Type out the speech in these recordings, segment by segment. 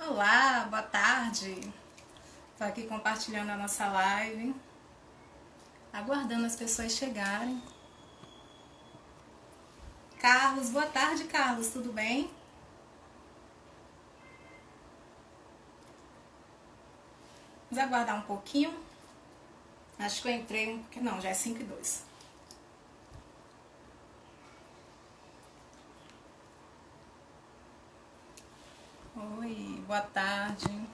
Olá, boa tarde. Estou aqui compartilhando a nossa live, aguardando as pessoas chegarem. Carlos, boa tarde, Carlos, tudo bem? Vamos aguardar um pouquinho. Acho que eu entrei um pouquinho. Não, já é 5:02. Oi, boa tarde.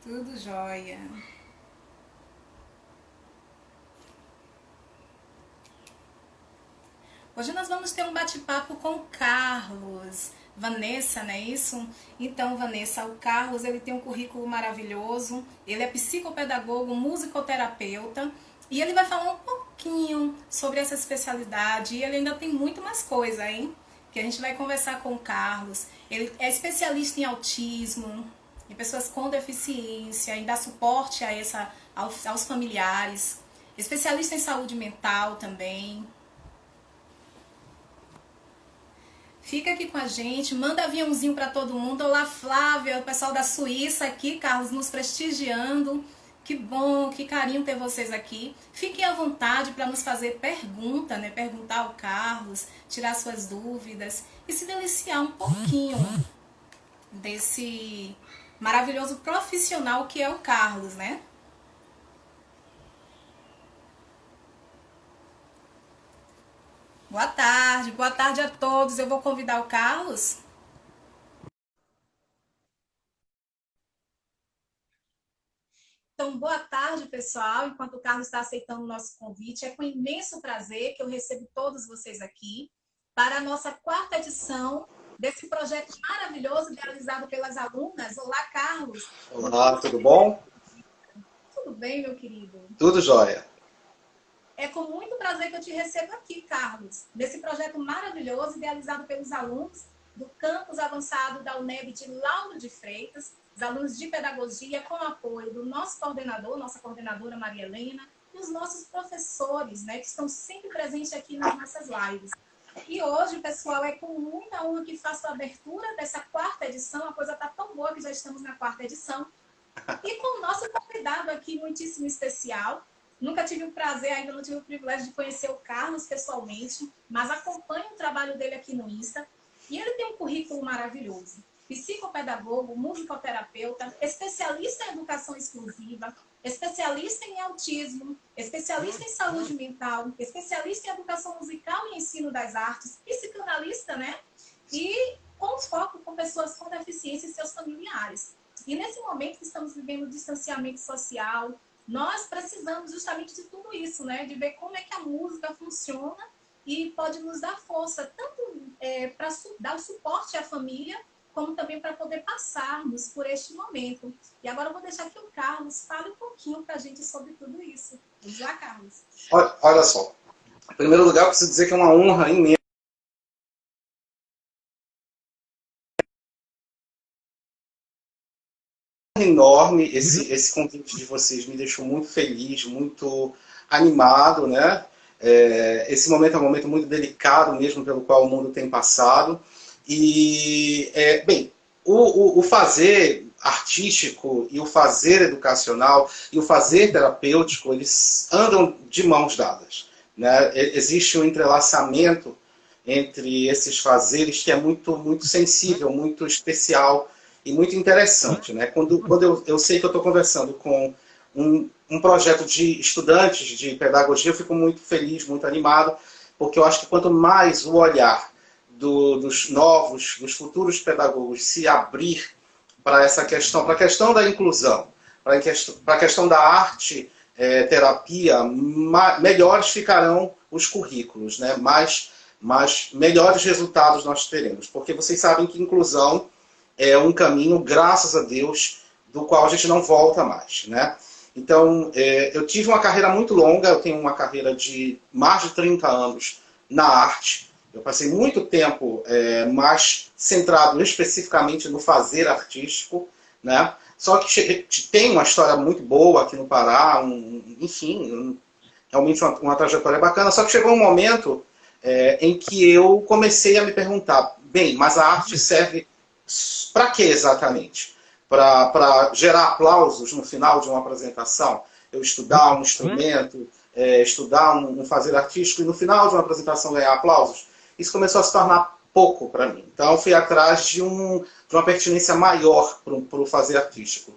Tudo jóia. Hoje nós vamos ter um bate-papo com o Carlos. Vanessa, não é isso? Então, Vanessa, o Carlos, ele tem um currículo maravilhoso. Ele é psicopedagogo, musicoterapeuta. E ele vai falar um pouquinho sobre essa especialidade. E ele ainda tem muito mais coisa, hein? Que a gente vai conversar com o Carlos. Ele é especialista em autismo, em pessoas com deficiência, em dar suporte a aos familiares. Especialista em saúde mental também. Fica aqui com a gente, manda aviãozinho para todo mundo. Olá, Flávia, o pessoal da Suíça aqui, Carlos, nos prestigiando. Que bom, que carinho ter vocês aqui. Fiquem à vontade para nos fazer pergunta, né? Perguntar ao Carlos, tirar suas dúvidas e se deliciar um pouquinho desse maravilhoso profissional que é o Carlos, né? Boa tarde a todos. Eu vou convidar o Carlos. Então, boa tarde, pessoal. Enquanto o Carlos está aceitando o nosso convite, é com imenso prazer que eu recebo todos vocês aqui para a nossa quarta edição desse projeto maravilhoso realizado pelas alunas. Olá, Carlos. Olá, tudo bom? Tudo bem, meu querido? Tudo jóia. É com muito prazer que eu te recebo aqui, Carlos, nesse projeto maravilhoso idealizado pelos alunos do campus avançado da UNEB de Lauro de Freitas, os alunos de pedagogia, com apoio do nosso coordenador, nossa coordenadora Maria Helena, e os nossos professores, né, que estão sempre presentes aqui nas nossas lives. E hoje, pessoal, é com muita honra que faço a abertura dessa quarta edição. A coisa está tão boa que já estamos na quarta edição. E com o nosso convidado aqui, muitíssimo especial. Nunca tive o prazer, ainda não tive o privilégio de conhecer o Carlos pessoalmente, mas acompanho o trabalho dele aqui no Insta. E ele tem um currículo maravilhoso. Psicopedagogo, musicoterapeuta, especialista em educação exclusiva, especialista em autismo, especialista em saúde mental, especialista em educação musical e ensino das artes, psicanalista, né? E com foco com pessoas com deficiência e seus familiares. E nesse momento que estamos vivendo o distanciamento social, nós precisamos justamente de tudo isso, né? De ver como é que a música funciona e pode nos dar força, tanto para dar o suporte à família, como também para poder passarmos por este momento. E agora eu vou deixar que o Carlos fale um pouquinho para a gente sobre tudo isso. Vamos lá, Carlos. Olha só, em primeiro lugar, eu preciso dizer que é uma honra imensa enorme esse convite de vocês, me deixou muito feliz, muito animado, né? Esse momento é um momento muito delicado mesmo pelo qual o mundo tem passado. E, bem, o fazer artístico e o fazer educacional e o fazer terapêutico, eles andam de mãos dadas, né? Existe um entrelaçamento entre esses fazeres que é muito sensível, muito especial e muito interessante, né? Quando eu sei que eu estou conversando com um projeto de estudantes de pedagogia, eu fico muito feliz, muito animado, porque eu acho que quanto mais o olhar dos futuros pedagogos se abrir para essa questão, para a questão da inclusão, para a questão da arte terapia, melhores ficarão os currículos, né? Melhores resultados nós teremos. Porque vocês sabem que inclusão é um caminho, graças a Deus, do qual a gente não volta mais, né? Então, eu tive uma carreira muito longa, eu tenho uma carreira de mais de 30 anos na arte. Eu passei muito tempo mais centrado especificamente no fazer artístico, né? Só que tem uma história muito boa aqui no Pará, enfim, realmente uma trajetória bacana. Só que chegou um momento em que eu comecei a me perguntar, bem, mas a arte serve para quê exatamente? Para gerar aplausos no final de uma apresentação? Eu estudar um instrumento, estudar um fazer artístico e no final de uma apresentação ganhar aplausos? Isso começou a se tornar pouco para mim. Então eu fui atrás de uma pertinência maior para o fazer artístico.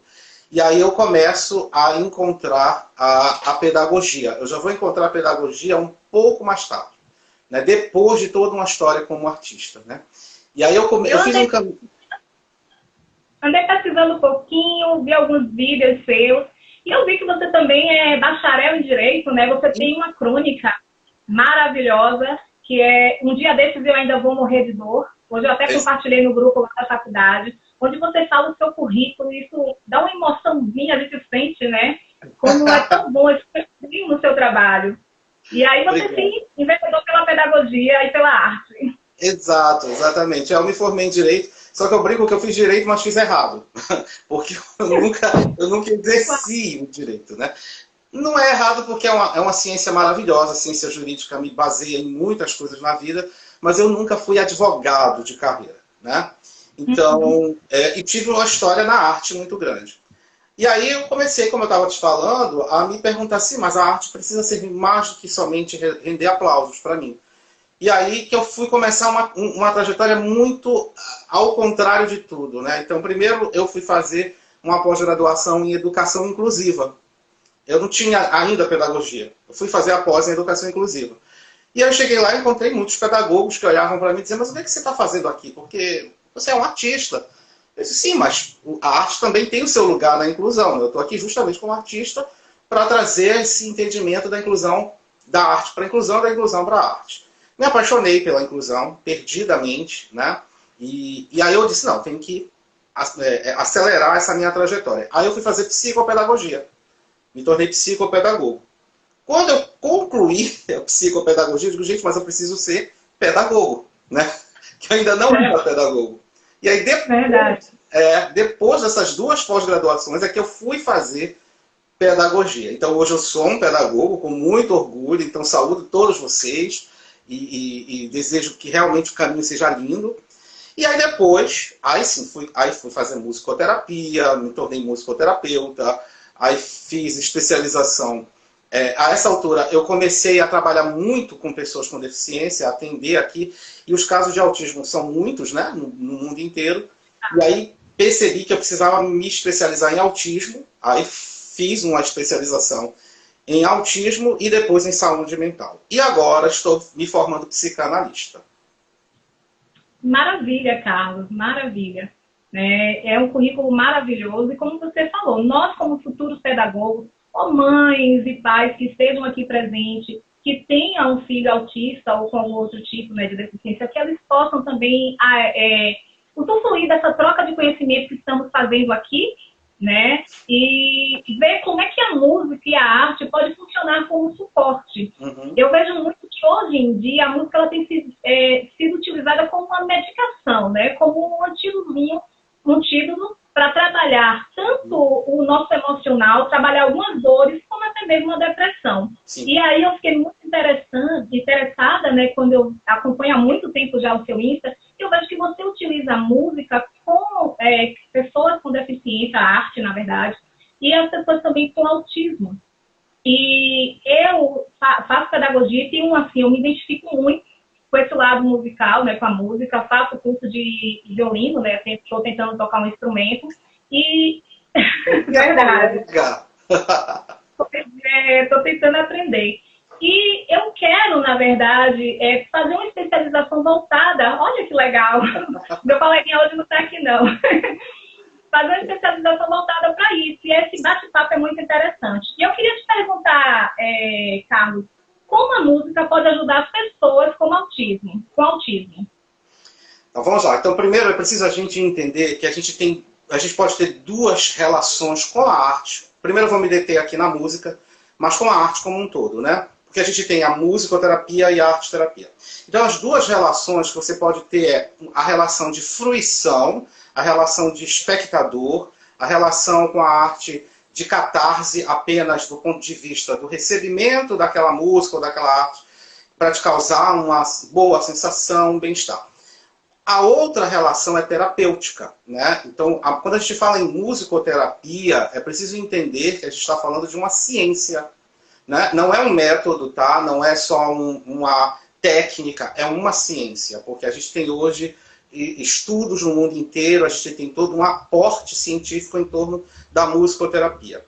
E aí eu começo a encontrar a pedagogia. Eu já vou encontrar a pedagogia um pouco mais tarde, né? Depois de toda uma história como artista, né? E aí eu fiz um caminho. Andei pesquisando um pouquinho, vi alguns vídeos seus, e eu vi que você também é bacharel em Direito, né? Você tem uma crônica maravilhosa, que é Um Dia Desses Eu Ainda Vou Morrer de Dor. Hoje eu até compartilhei no grupo lá da faculdade, onde você fala o seu currículo, e isso dá uma emoçãozinha, a gente sente, né? Como é tão bom esse perfil no seu trabalho. E aí você se enveredou pela pedagogia e pela arte. Exato, exatamente. Eu me formei em Direito, só que eu brinco que eu fiz Direito, mas fiz errado. Porque eu nunca exerci o Direito, né? Não é errado porque é uma ciência maravilhosa, a ciência jurídica me baseia em muitas coisas na vida, mas eu nunca fui advogado de carreira, né? Então, e tive uma história na arte muito grande. E aí eu comecei, como eu estava te falando, a me perguntar assim, mas a arte precisa servir mais do que somente render aplausos para mim. E aí que eu fui começar uma trajetória muito ao contrário de tudo, né? Então, primeiro eu fui fazer uma pós-graduação em educação inclusiva. Eu não tinha ainda pedagogia. Eu fui fazer a pós em educação inclusiva. E aí eu cheguei lá e encontrei muitos pedagogos que olhavam para mim e diziam, mas o que é que você está fazendo aqui? Porque você é um artista. Eu disse, sim, mas a arte também tem o seu lugar na inclusão. Eu estou aqui justamente como artista para trazer esse entendimento da inclusão da arte para a inclusão, da inclusão para a arte. Me apaixonei pela inclusão, perdidamente, né? E aí eu disse, não, tenho que acelerar essa minha trajetória. Aí eu fui fazer psicopedagogia. Me tornei psicopedagogo. Quando eu concluí a psicopedagogia, eu digo, gente, mas eu preciso ser pedagogo, né? Que eu ainda não era pedagogo. E aí depois dessas duas pós-graduações é que eu fui fazer pedagogia. Então hoje eu sou um pedagogo com muito orgulho, então saúdo todos vocês e desejo que realmente o caminho seja lindo. E aí depois, aí fui fazer musicoterapia, me tornei musicoterapeuta, aí fiz especialização. A essa altura, eu comecei a trabalhar muito com pessoas com deficiência, a atender aqui, e os casos de autismo são muitos, né, no mundo inteiro. E aí percebi que eu precisava me especializar em autismo, aí fiz uma especialização em autismo e depois em saúde mental. E agora estou me formando psicanalista. Maravilha, Carlos, maravilha. É um currículo maravilhoso e como você falou, nós como futuros pedagogos, ou mães e pais que estejam aqui presentes, que tenham um filho autista ou com algum outro tipo, né, de deficiência, que eles possam também usufruir dessa troca de conhecimento que estamos fazendo aqui, né, e ver como é que a música e a arte pode funcionar como suporte. Uhum. Eu vejo muito que hoje em dia a música ela tem sido utilizada como uma medicação, né, como um antídoto para trabalhar tanto o nosso emocional, trabalhar algumas dores, como até mesmo uma depressão. Sim. E aí eu fiquei muito interessada, né, quando eu acompanho há muito tempo já o seu Insta, eu vejo que você utiliza a música com pessoas com deficiência, a arte, na verdade, e as pessoas também com autismo. E eu faço pedagogia e tenho, assim, eu me identifico muito com esse lado musical, né, com a música, faço curso de violino, né, estou tentando tocar um instrumento e... Verdade. Estou tentando aprender. E eu quero, na verdade, fazer uma especialização voltada, olha que legal, meu coleguinha hoje não está aqui não, fazer uma especialização voltada para isso. E esse bate-papo é muito interessante. E eu queria te perguntar, Carlos, como a música pode ajudar as pessoas com autismo? Então vamos lá. Então primeiro é preciso a gente entender que a gente pode ter duas relações com a arte. Primeiro eu vou me deter aqui na música, mas com a arte como um todo, né? Porque a gente tem a musicoterapia e a arte-terapia. Então as duas relações que você pode ter é a relação de fruição, a relação de espectador, a relação com a arte de catarse apenas do ponto de vista do recebimento daquela música ou daquela arte para te causar uma boa sensação, um bem-estar. A outra relação é terapêutica, né? Então, quando a gente fala em musicoterapia, é preciso entender que a gente está falando de uma ciência, né? Não é um método, tá? Não é só uma técnica, é uma ciência, porque a gente tem hoje estudos no mundo inteiro, a gente tem todo um aporte científico em torno da musicoterapia.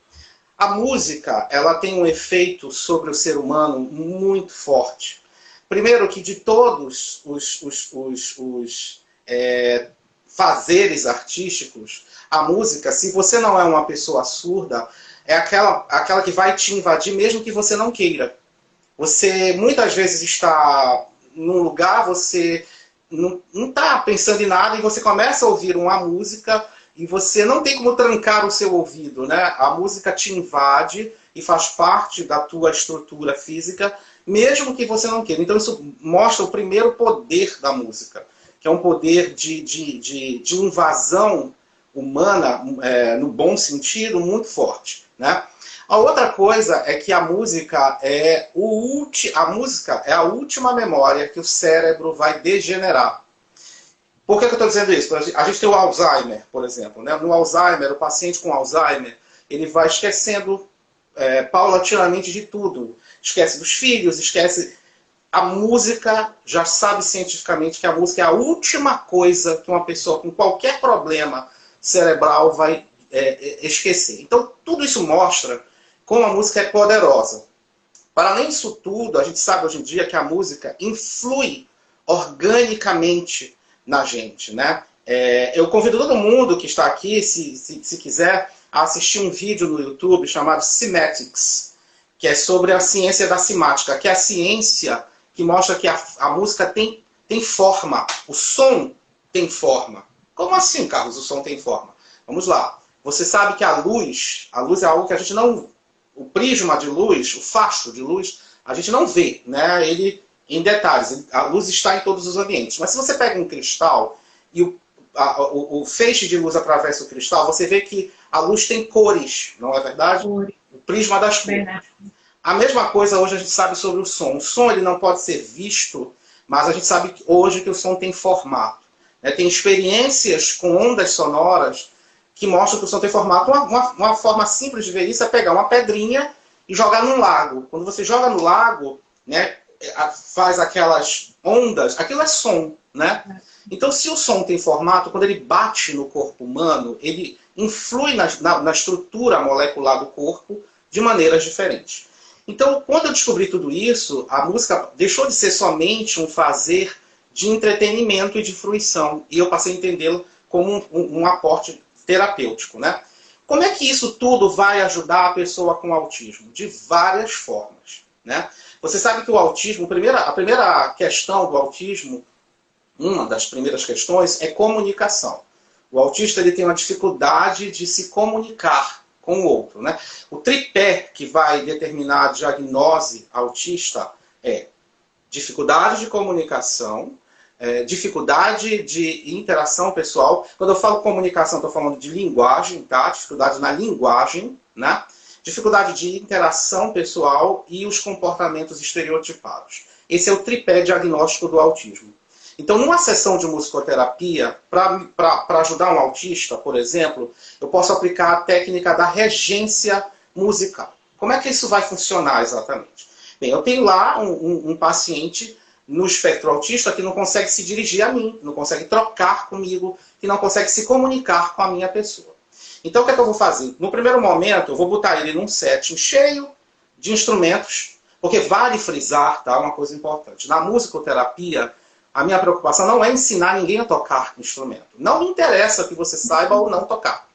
A música, ela tem um efeito sobre o ser humano muito forte. Primeiro que de todos os fazeres artísticos, a música, se você não é uma pessoa surda, é aquela que vai te invadir mesmo que você não queira. Você muitas vezes está num lugar, você não está pensando em nada e você começa a ouvir uma música e você não tem como trancar o seu ouvido, né? A música te invade e faz parte da tua estrutura física, mesmo que você não queira. Então isso mostra o primeiro poder da música, que é um poder de invasão humana, no bom sentido, muito forte, né? A outra coisa é que a música é a última memória que o cérebro vai degenerar. Por que eu estou dizendo isso? A gente tem o Alzheimer, por exemplo, né? No Alzheimer, o paciente com Alzheimer, ele vai esquecendo paulatinamente de tudo. Esquece dos filhos, esquece... A música, já sabe cientificamente que a música é a última coisa que uma pessoa com qualquer problema cerebral vai esquecer. Então, tudo isso mostra como a música é poderosa. Para além disso tudo, a gente sabe hoje em dia que a música influi organicamente na gente, né? Eu convido todo mundo que está aqui, se quiser, a assistir um vídeo no YouTube chamado Cymatics, que é sobre a ciência da cimática, que é a ciência que mostra que a música tem forma, o som tem forma. Como assim, Carlos, o som tem forma? Vamos lá. Você sabe que a luz é algo que a gente não... O prisma de luz, o facho de luz, a gente não vê, né? Ele em detalhes. A luz está em todos os ambientes. Mas se você pega um cristal e o feixe de luz atravessa o cristal, você vê que a luz tem cores, não é verdade? O prisma das cores. A mesma coisa hoje a gente sabe sobre o som. O som ele não pode ser visto, mas a gente sabe hoje que o som tem formato. Tem experiências com ondas sonoras que mostram que o som tem formato. Uma forma simples de ver isso é pegar uma pedrinha e jogar num lago. Quando você joga no lago, né, faz aquelas ondas, aquilo é som, né? Então, se o som tem formato, quando ele bate no corpo humano, ele influi na estrutura molecular do corpo de maneiras diferentes. Então, quando eu descobri tudo isso, a música deixou de ser somente um fazer de entretenimento e de fruição. E eu passei a entendê-lo como um aporte terapêutico, né? Como é que isso tudo vai ajudar a pessoa com autismo? De várias formas, né? Você sabe que o autismo, a primeira questão do autismo, uma das primeiras questões, é comunicação. O autista ele tem uma dificuldade de se comunicar com o outro, né? O tripé que vai determinar a diagnose autista é dificuldade de comunicação, dificuldade de interação pessoal. Quando eu falo comunicação, estou falando de linguagem, tá? Dificuldade na linguagem, né? Dificuldade de interação pessoal e os comportamentos estereotipados. Esse é o tripé diagnóstico do autismo. Então, numa sessão de musicoterapia, para ajudar um autista, por exemplo, eu posso aplicar a técnica da regência musical. Como é que isso vai funcionar exatamente? Bem, eu tenho lá um paciente no espectro autista que não consegue se dirigir a mim, não consegue trocar comigo, que não consegue se comunicar com a minha pessoa. Então, o que é que eu vou fazer? No primeiro momento, eu vou botar ele num setting cheio de instrumentos, porque vale frisar, tá? Uma coisa importante. Na musicoterapia, a minha preocupação não é ensinar ninguém a tocar instrumento. Não me interessa que você saiba ou não tocar.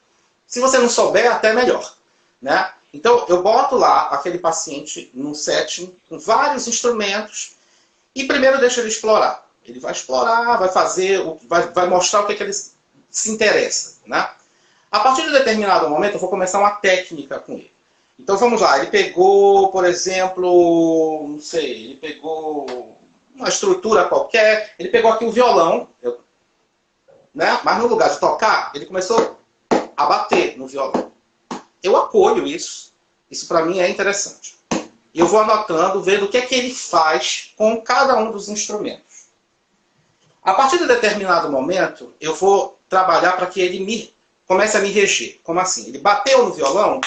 Se você não souber, até melhor, né? Então, eu boto lá aquele paciente num setting com vários instrumentos e primeiro deixo ele explorar. Ele vai explorar, vai fazer, vai mostrar o que ele se interessa, né? A partir de determinado momento, eu vou começar uma técnica com ele. Então, vamos lá. Ele pegou, por exemplo, não sei, ele pegou uma estrutura qualquer, ele pegou aqui o violão, né? Mas no lugar de tocar, ele começou a bater no violão. Eu apoio isso. Isso para mim é interessante. Eu vou anotando, vendo o que é que ele faz com cada um dos instrumentos. A partir de determinado momento, eu vou trabalhar para que ele comece a me reger. Como assim? Ele bateu no violão,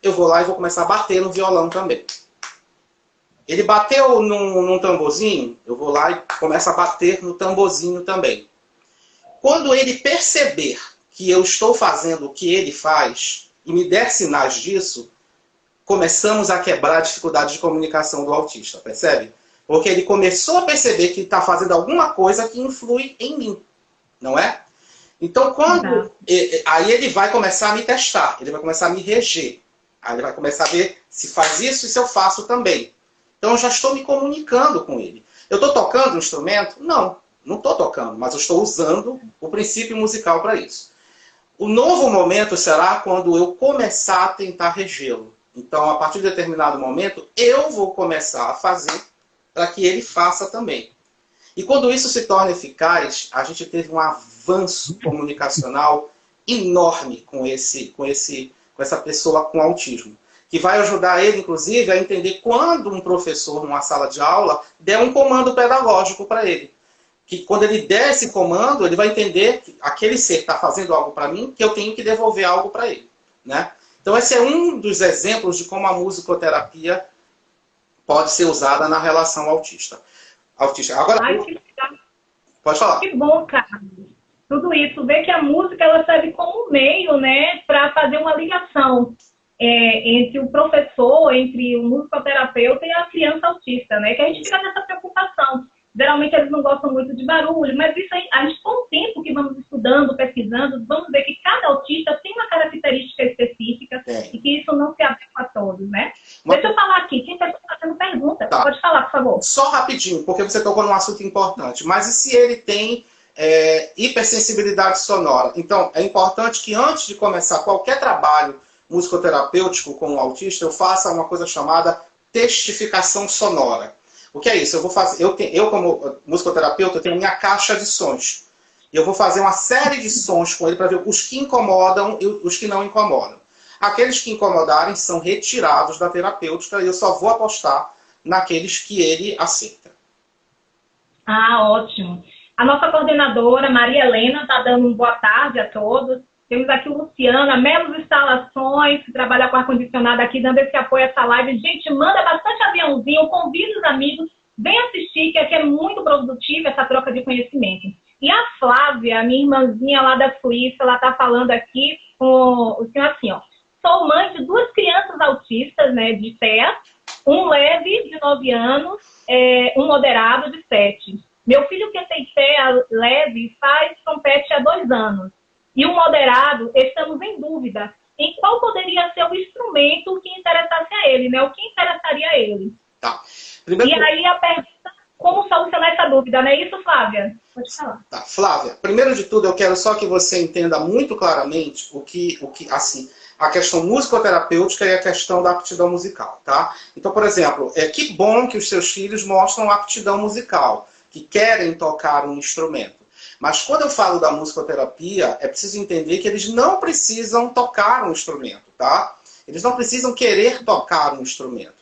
eu vou lá e vou começar a bater no violão também. Ele bateu num tamborzinho, eu vou lá e começo a bater no tamborzinho também. Quando ele perceber que eu estou fazendo o que ele faz e me der sinais disso, começamos a quebrar a dificuldade de comunicação do autista, percebe? Porque ele começou a perceber que está fazendo alguma coisa que influi em mim, não é? Então, aí ele vai começar a me testar, ele vai começar a me reger. Aí ele vai começar a ver se faz isso e se eu faço também. Então, eu já estou me comunicando com ele. Eu estou tocando um instrumento? Não, não estou tocando, mas eu estou usando o princípio musical para isso. O novo momento será quando eu começar a tentar regê-lo. Então, a partir de determinado momento, eu vou começar a fazer para que ele faça também. E quando isso se torna eficaz, a gente teve um avanço comunicacional enorme com essa pessoa com autismo. Que vai ajudar ele, inclusive, a entender quando um professor, numa sala de aula, der um comando pedagógico para ele. Que quando ele der esse comando, ele vai entender que aquele ser está fazendo algo para mim, que eu tenho que devolver algo para ele, né? Então, esse é um dos exemplos de como a musicoterapia pode ser usada na relação autista. Agora, pode falar. Que bom, Carlos. Tudo isso, ver que a música ela serve como meio, né, para fazer uma ligação entre o professor, entre o musicoterapeuta e a criança autista, né? Que a gente fica nessa preocupação. Geralmente eles não gostam muito de barulho, mas isso aí, a gente, com o tempo que vamos estudando, pesquisando, vamos ver que cada autista tem uma característica específica e que isso não se aplica a todos, né? Deixa eu falar aqui, quem está fazendo pergunta? Tá. Pode falar, por favor. Só rapidinho, porque você tocou num assunto importante. Mas e se ele tem hipersensibilidade sonora? Então, é importante que antes de começar qualquer trabalho musicoterapêutico com o autista, eu faça uma coisa chamada testificação sonora. O que é isso? Eu como musicoterapeuta, eu tenho minha caixa de sons. Eu vou fazer uma série de sons com ele para ver os que incomodam e os que não incomodam. Aqueles que incomodarem são retirados da terapêutica e eu só vou apostar naqueles que ele aceita. Ah, ótimo. A nossa coordenadora, Maria Helena, está dando uma boa tarde a todos. Temos aqui o Luciano, a Melos Instalações, que trabalha com ar-condicionado aqui, dando esse apoio a essa live. Gente, manda bastante aviãozinho, convida os amigos, vem assistir, que aqui é muito produtiva essa troca de conhecimento. E a Flávia, a minha irmãzinha lá da Suíça, ela está falando aqui com o senhor assim, ó. Sou mãe de 2 crianças autistas, né, de TEA, um leve, de 9 anos, um moderado, de 7. Meu filho que tem TEA leve faz trompete há 2 anos. E o moderado, estamos em dúvida em qual poderia ser o instrumento que interessasse a ele, né? O que interessaria a ele. Tá. Aí a pergunta, como solucionar essa dúvida, não é isso, Flávia? Pode falar. Tá, Flávia, primeiro de tudo, eu quero só que você entenda muito claramente assim, a questão musicoterapêutica e a questão da aptidão musical, tá? Então, por exemplo, que bom que os seus filhos mostram aptidão musical, que querem tocar um instrumento. Mas quando eu falo da musicoterapia, é preciso entender que eles não precisam tocar um instrumento, tá? Eles não precisam querer tocar um instrumento.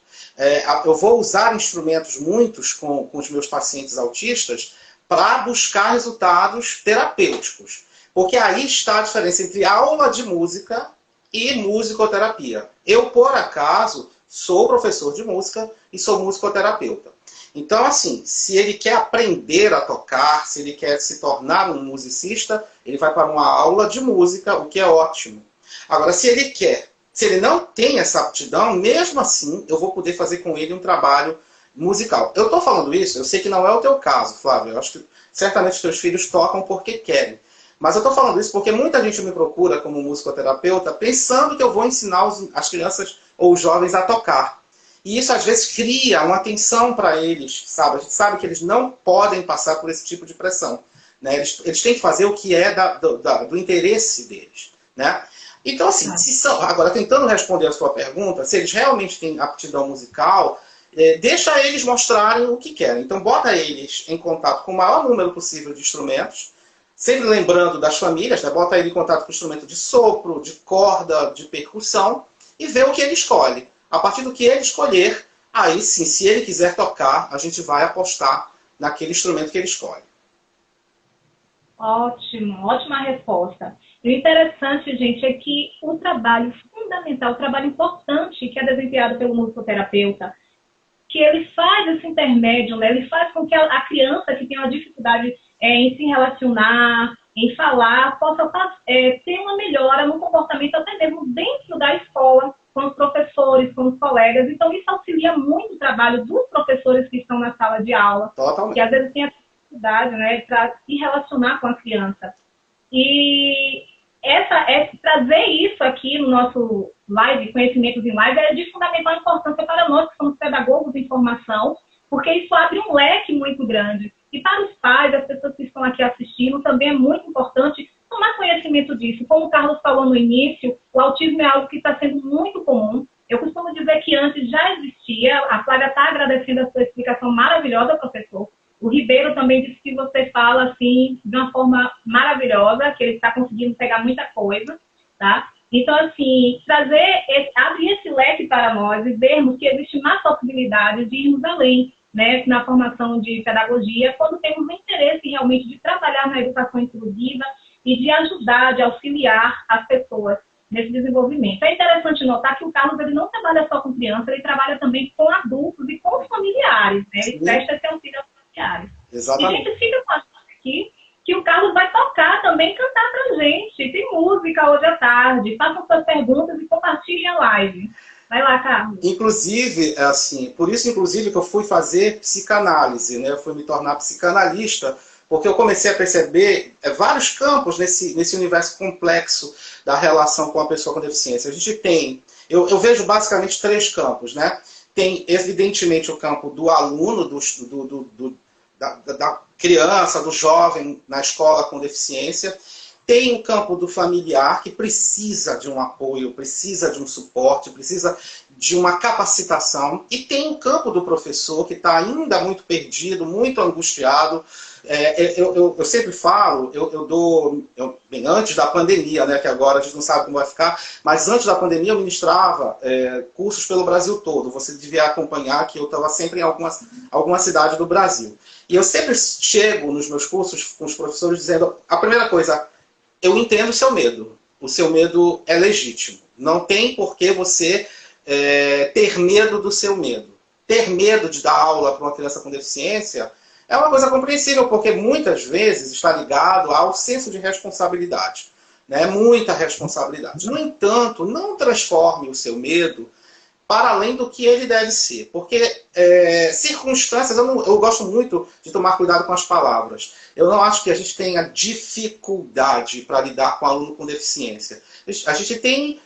Eu vou usar instrumentos muitos com os meus pacientes autistas para buscar resultados terapêuticos. Porque aí está a diferença entre aula de música e musicoterapia. Eu, por acaso, sou professor de música e sou musicoterapeuta. Então, assim, se ele quer aprender a tocar, se ele quer se tornar um musicista, ele vai para uma aula de música, o que é ótimo. Agora, se ele não tem essa aptidão, mesmo assim, eu vou poder fazer com ele um trabalho musical. Eu estou falando isso, eu sei que não é o teu caso, Flávio. Eu acho que certamente os teus filhos tocam porque querem. Mas eu estou falando isso porque muita gente me procura como musicoterapeuta pensando que eu vou ensinar as crianças ou os jovens a tocar. E isso às vezes cria uma tensão para eles, sabe? A gente sabe que eles não podem passar por esse tipo de pressão, né? Eles têm que fazer o que é do interesse deles, né? Então, assim, agora tentando responder a sua pergunta, se eles realmente têm aptidão musical, deixa eles mostrarem o que querem. Então, bota eles em contato com o maior número possível de instrumentos, sempre lembrando das famílias, né? Bota ele em contato com instrumento de sopro, de corda, de percussão, e vê o que ele escolhe. A partir do que ele escolher, aí sim, se ele quiser tocar, a gente vai apostar naquele instrumento que ele escolhe. Ótimo, ótima resposta. E o interessante, gente, é que o trabalho fundamental, o trabalho importante que é desempenhado pelo musicoterapeuta, que ele faz esse intermédio, né? Ele faz com que a criança que tem uma dificuldade em se relacionar, em falar, possa ter uma melhora no comportamento até mesmo dentro da escola, com os professores, com os colegas. Então, isso auxilia muito o trabalho dos professores que estão na sala de aula. Totalmente. Que às vezes tem a dificuldade, né, para se relacionar com a criança. E trazer isso aqui no nosso live, Conhecimentos em Live, é de fundamental importância para nós que somos pedagogos de formação, porque isso abre um leque muito grande. E para os pais, as pessoas que estão aqui assistindo, também é muito importante tomar conhecimento disso. Como o Carlos falou no início, o autismo é algo que está sendo muito comum. Eu costumo dizer que antes já existia. A Flávia está agradecendo a sua explicação maravilhosa, professor. O Ribeiro também disse que você fala assim de uma forma maravilhosa, que ele está conseguindo pegar muita coisa, tá? Então, assim, abrir esse leque para nós e vermos que existe mais possibilidade de irmos além, né, na formação de pedagogia, quando temos interesse realmente de trabalhar na educação inclusiva e de ajudar, de auxiliar as pessoas nesse desenvolvimento. É interessante notar que o Carlos ele não trabalha só com crianças, ele trabalha também com adultos e com os familiares, né? Ele presta esse auxílio aos familiares. Exatamente. E a gente fica com a gente aqui que o Carlos vai tocar também, cantar pra gente. Tem música hoje à tarde. Façam suas perguntas e compartilhem a live. Vai lá, Carlos. Inclusive, assim, por isso, inclusive, que eu fui fazer psicanálise, né? Eu fui me tornar psicanalista, porque eu comecei a perceber vários campos nesse universo complexo da relação com a pessoa com deficiência. A gente tem, eu vejo basicamente 3 campos, né? Tem, evidentemente, o campo do aluno, da criança, do jovem na escola com deficiência. Tem o campo do familiar, que precisa de um apoio, precisa de um suporte, precisa de uma capacitação. E tem o campo do professor, que está ainda muito perdido, muito angustiado. Eu sempre falo, bem, antes da pandemia, né, que agora a gente não sabe como vai ficar, mas antes da pandemia eu ministrava cursos pelo Brasil todo. Você devia acompanhar que eu estava sempre em alguma cidade do Brasil. E eu sempre chego nos meus cursos com os professores dizendo, a primeira coisa, eu entendo o seu medo. O seu medo é legítimo. Não tem por que você ter medo do seu medo. Ter medo de dar aula para uma criança com deficiência é uma coisa compreensível, porque muitas vezes está ligado ao senso de responsabilidade. Né? Muita responsabilidade. No entanto, não transforme o seu medo para além do que ele deve ser. Porque circunstâncias, eu gosto muito de tomar cuidado com as palavras. Eu não acho que a gente tenha dificuldade para lidar com aluno com deficiência. A gente tem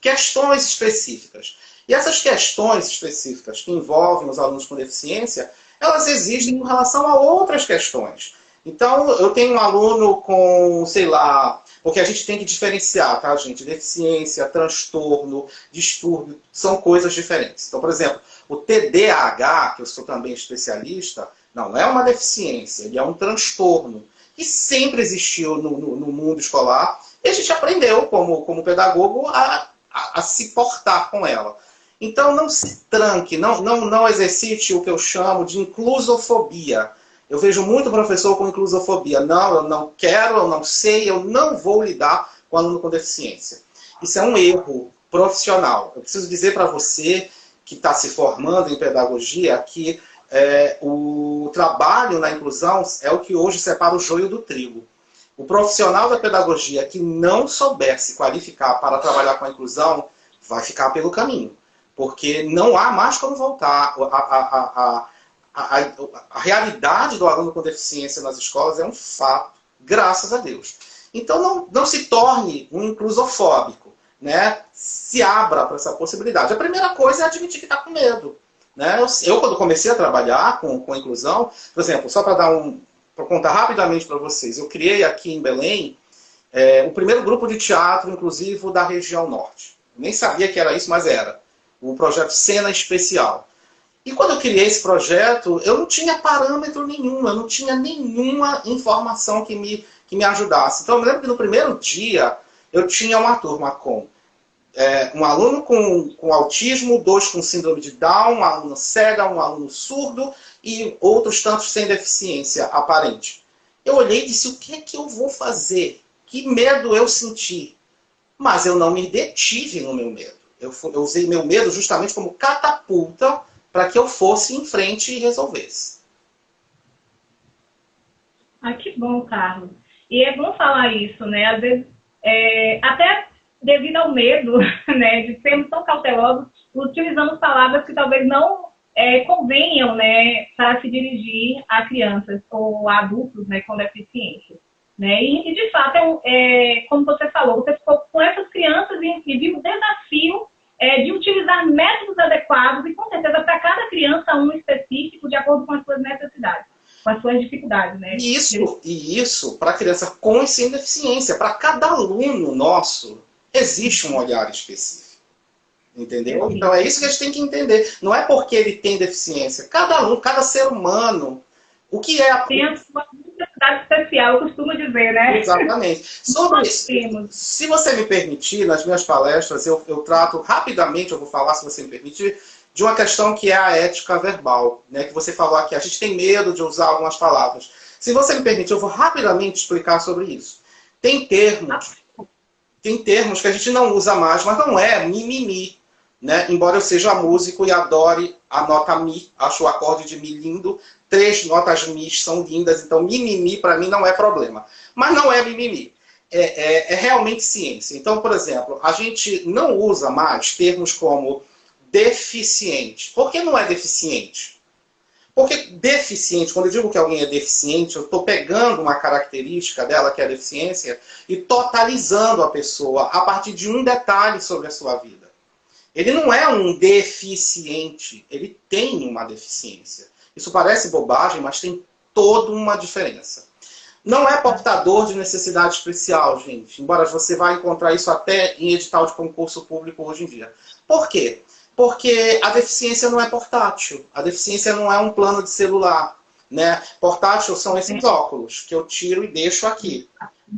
questões específicas. E essas questões específicas que envolvem os alunos com deficiência, elas existem em relação a outras questões. Então, eu tenho um aluno com, sei lá, porque a gente tem que diferenciar, tá, gente? Deficiência, transtorno, distúrbio, são coisas diferentes. Então, por exemplo, o TDAH, que eu sou também especialista, não é uma deficiência, ele é um transtorno que sempre existiu no mundo escolar e a gente aprendeu, como pedagogo, a se portar com ela. Então, não se tranque, não exercite o que eu chamo de inclusofobia. Eu vejo muito professor com inclusofobia. Não, eu não quero, eu não sei, eu não vou lidar com aluno com deficiência. Isso é um erro profissional. Eu preciso dizer para você que está se formando em pedagogia que o trabalho na inclusão é o que hoje separa o joio do trigo. O profissional da pedagogia que não souber se qualificar para trabalhar com a inclusão vai ficar pelo caminho. Porque não há mais como voltar. A realidade do aluno com deficiência nas escolas é um fato. Graças a Deus. Então não se torne um inclusofóbico, né? Se abra para essa possibilidade. A primeira coisa é admitir que está com medo. Né? Eu, quando comecei a trabalhar com inclusão, por exemplo, só para contar rapidamente para vocês, eu criei aqui em Belém o primeiro grupo de teatro inclusivo da região norte. Nem sabia que era isso, mas era. O projeto Cena Especial. E quando eu criei esse projeto, eu não tinha parâmetro nenhum, eu não tinha nenhuma informação que me ajudasse. Então eu me lembro que no primeiro dia eu tinha uma turma com um aluno com autismo, 2 com síndrome de Down, um aluno cega, um aluno surdo e outros tantos sem deficiência aparente. Eu olhei e disse, o que é que eu vou fazer? Que medo eu senti? Mas eu não me detive no meu medo. Eu usei meu medo justamente como catapulta para que eu fosse em frente e resolvesse. Ah, que bom, Carlos. E é bom falar isso, né? Às vezes, até devido ao medo, né, de sermos tão cautelosos, utilizamos palavras que talvez não convenham, né, para se dirigir a crianças ou a adultos, né, com deficiência. Né? E, de fato, como você falou, você ficou com essas crianças e viu o desafio de utilizar métodos adequados e, com certeza, para cada criança, um específico, de acordo com as suas necessidades, com as suas dificuldades. Né? Isso para criança com e sem deficiência. Para cada aluno nosso, existe um olhar específico. Entendeu? Então, é isso que a gente tem que entender. Não é porque ele tem deficiência. Cada aluno, cada ser humano, o que é... Tem a sua necessidade especial, eu costumo dizer, né? Exatamente. Sobre isso, se você me permitir, nas minhas palestras, eu trato rapidamente, eu vou falar, se você me permitir, de uma questão que é a ética verbal, né? Que você falou aqui, a gente tem medo de usar algumas palavras. Se você me permitir, eu vou rapidamente explicar sobre isso. Tem termos que a gente não usa mais, mas não é mimimi. Né? Embora eu seja músico e adore a nota Mi, acho o acorde de Mi lindo, 3 notas Mi são lindas, então mimimi para mim não é problema. Mas não é mimimi, é realmente ciência. Então, por exemplo, a gente não usa mais termos como deficiente. Por que não é deficiente? Porque deficiente, quando eu digo que alguém é deficiente, eu estou pegando uma característica dela, que é a deficiência, e totalizando a pessoa a partir de um detalhe sobre a sua vida. Ele não é um deficiente, ele tem uma deficiência. Isso parece bobagem, mas tem toda uma diferença. Não é portador de necessidade especial, gente. Embora você vá encontrar isso até em edital de concurso público hoje em dia. Por quê? Porque a deficiência não é portátil. A deficiência não é um plano de celular. Né? Portátil são esses óculos que eu tiro e deixo aqui.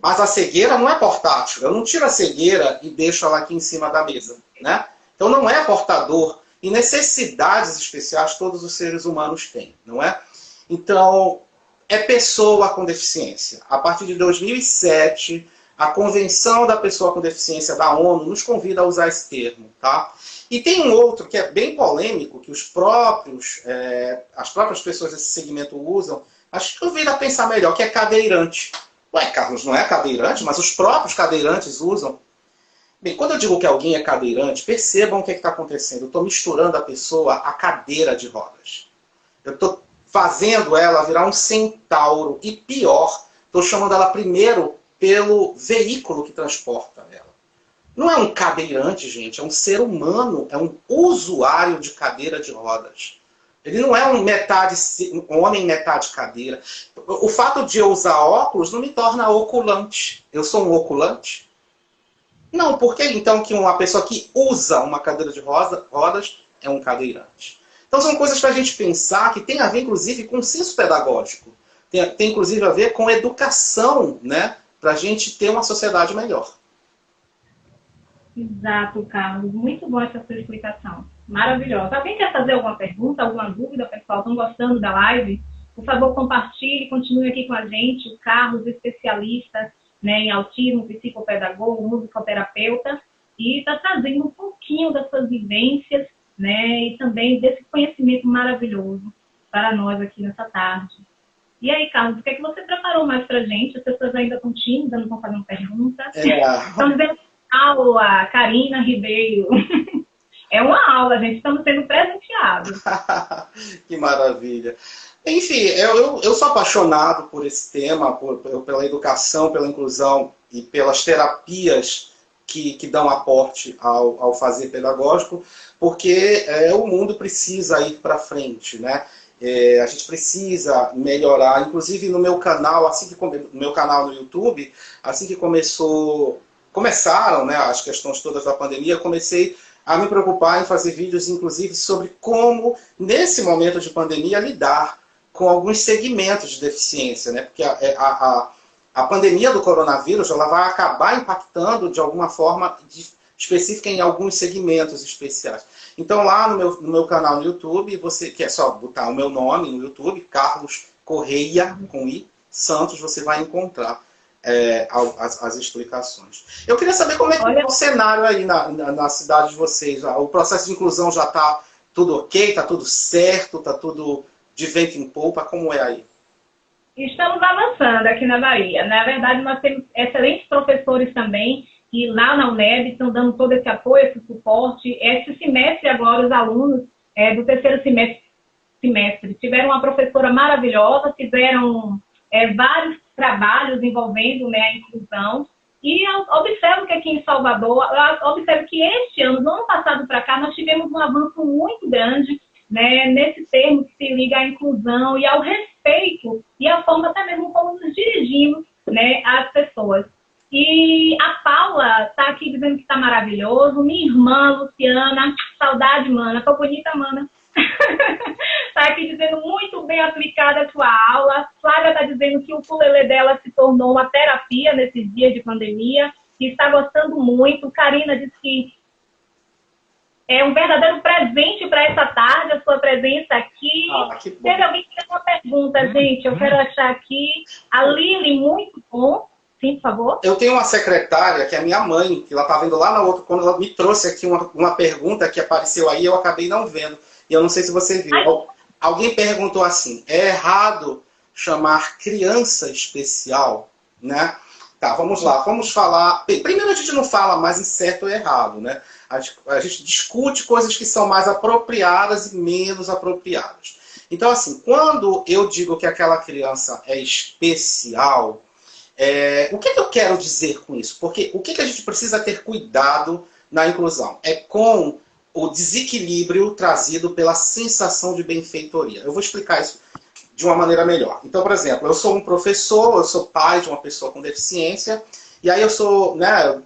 Mas a cegueira não é portátil. Eu não tiro a cegueira e deixo ela aqui em cima da mesa. Né? Então não é portador. E necessidades especiais todos os seres humanos têm, não é? Então, é pessoa com deficiência. A partir de 2007, a Convenção da Pessoa com Deficiência da ONU nos convida a usar esse termo, tá? E tem um outro que é bem polêmico, que as próprias pessoas desse segmento usam, acho que convida a pensar melhor, que é cadeirante. Ué, Carlos, não é cadeirante, mas os próprios cadeirantes usam. Bem, quando eu digo que alguém é cadeirante, percebam o que está acontecendo. Eu estou misturando a pessoa à cadeira de rodas. Eu estou fazendo ela virar um centauro. E pior, estou chamando ela primeiro pelo veículo que transporta ela. Não é um cadeirante, gente. É um ser humano. É um usuário de cadeira de rodas. Ele não é um homem metade cadeira. O fato de eu usar óculos não me torna oculante. Eu sou um oculante? Não, por que então que uma pessoa que usa uma cadeira de rodas é um cadeirante? Então são coisas para a gente pensar que tem a ver, inclusive, com senso pedagógico. Tem inclusive, a ver com educação, né? Para a gente ter uma sociedade melhor. Exato, Carlos. Muito boa essa sua explicação. Maravilhosa. Alguém quer fazer alguma pergunta, alguma dúvida, pessoal? Estão gostando da live? Por favor, compartilhe, continue aqui com a gente. O Carlos, especialista, né, em autismo, psicopedagogo, musicoterapeuta, e está trazendo um pouquinho das suas vivências, né, e também desse conhecimento maravilhoso para nós aqui nessa tarde. E aí, Carlos, o que é que você preparou mais para a gente? As pessoas ainda estão tímidas, não estão fazendo perguntas. Estão dizendo aula, Karina Ribeiro. É uma aula, gente, estamos sendo presenteados. Que maravilha. Enfim, eu sou apaixonado por esse tema, pela educação, pela inclusão e pelas terapias que dão aporte ao fazer pedagógico, porque o mundo precisa ir para frente, né? A gente precisa melhorar, inclusive no meu canal, no meu canal no YouTube, assim que começaram, né, as questões todas da pandemia, comecei a me preocupar em fazer vídeos, inclusive, sobre como, nesse momento de pandemia, lidar com alguns segmentos de deficiência, né? Porque a pandemia do coronavírus ela vai acabar impactando de alguma forma específica em alguns segmentos especiais. Então, lá no meu canal no YouTube, você quer só botar o meu nome no YouTube, Carlos Correia, com I, Santos, você vai encontrar as explicações. Eu queria saber como é que é o cenário aí na cidade de vocês. O processo de inclusão já está tudo ok, está tudo certo, está tudo de vento em polpa, como é aí? Estamos avançando aqui na Bahia. Na verdade, nós temos excelentes professores também, que lá na UNEB estão dando todo esse apoio, esse suporte. Esse semestre agora, os alunos do terceiro semestre tiveram uma professora maravilhosa, fizeram vários trabalhos envolvendo, né, a inclusão. E eu observo que aqui em Salvador, observo que este ano, no ano passado para cá, nós tivemos um avanço muito grande, né, nesse termo que se liga à inclusão e ao respeito e à forma até mesmo como nos dirigimos, né, às pessoas. E a Paula está aqui dizendo que está maravilhoso. Minha irmã, Luciana, saudade, mana. Tô bonita, mana. Está aqui dizendo muito bem aplicada a sua aula. Flávia está dizendo que o ukulele dela se tornou uma terapia nesses dias de pandemia e está gostando muito. Karina disse que é um verdadeiro presente para essa tarde, a sua presença aqui. Teve alguém que fez uma pergunta, gente. Eu quero achar aqui. A Lili, muito bom. Sim, por favor. Eu tenho uma secretária, que é a minha mãe, que ela está vendo lá na outra, quando ela me trouxe aqui uma pergunta que apareceu aí, eu acabei não vendo. E eu não sei se você viu. Ai. Alguém perguntou assim, é errado chamar criança especial, né? Tá, vamos lá, vamos falar... Primeiro a gente não fala mais em certo ou errado, né? A gente discute coisas que são mais apropriadas e menos apropriadas. Então, assim, quando eu digo que aquela criança é especial... o que eu quero dizer com isso? Porque o que a gente precisa ter cuidado na inclusão? É com o desequilíbrio trazido pela sensação de benfeitoria. Eu vou explicar isso de uma maneira melhor. Então, por exemplo, eu sou um professor, eu sou pai de uma pessoa com deficiência, e aí eu sou, né,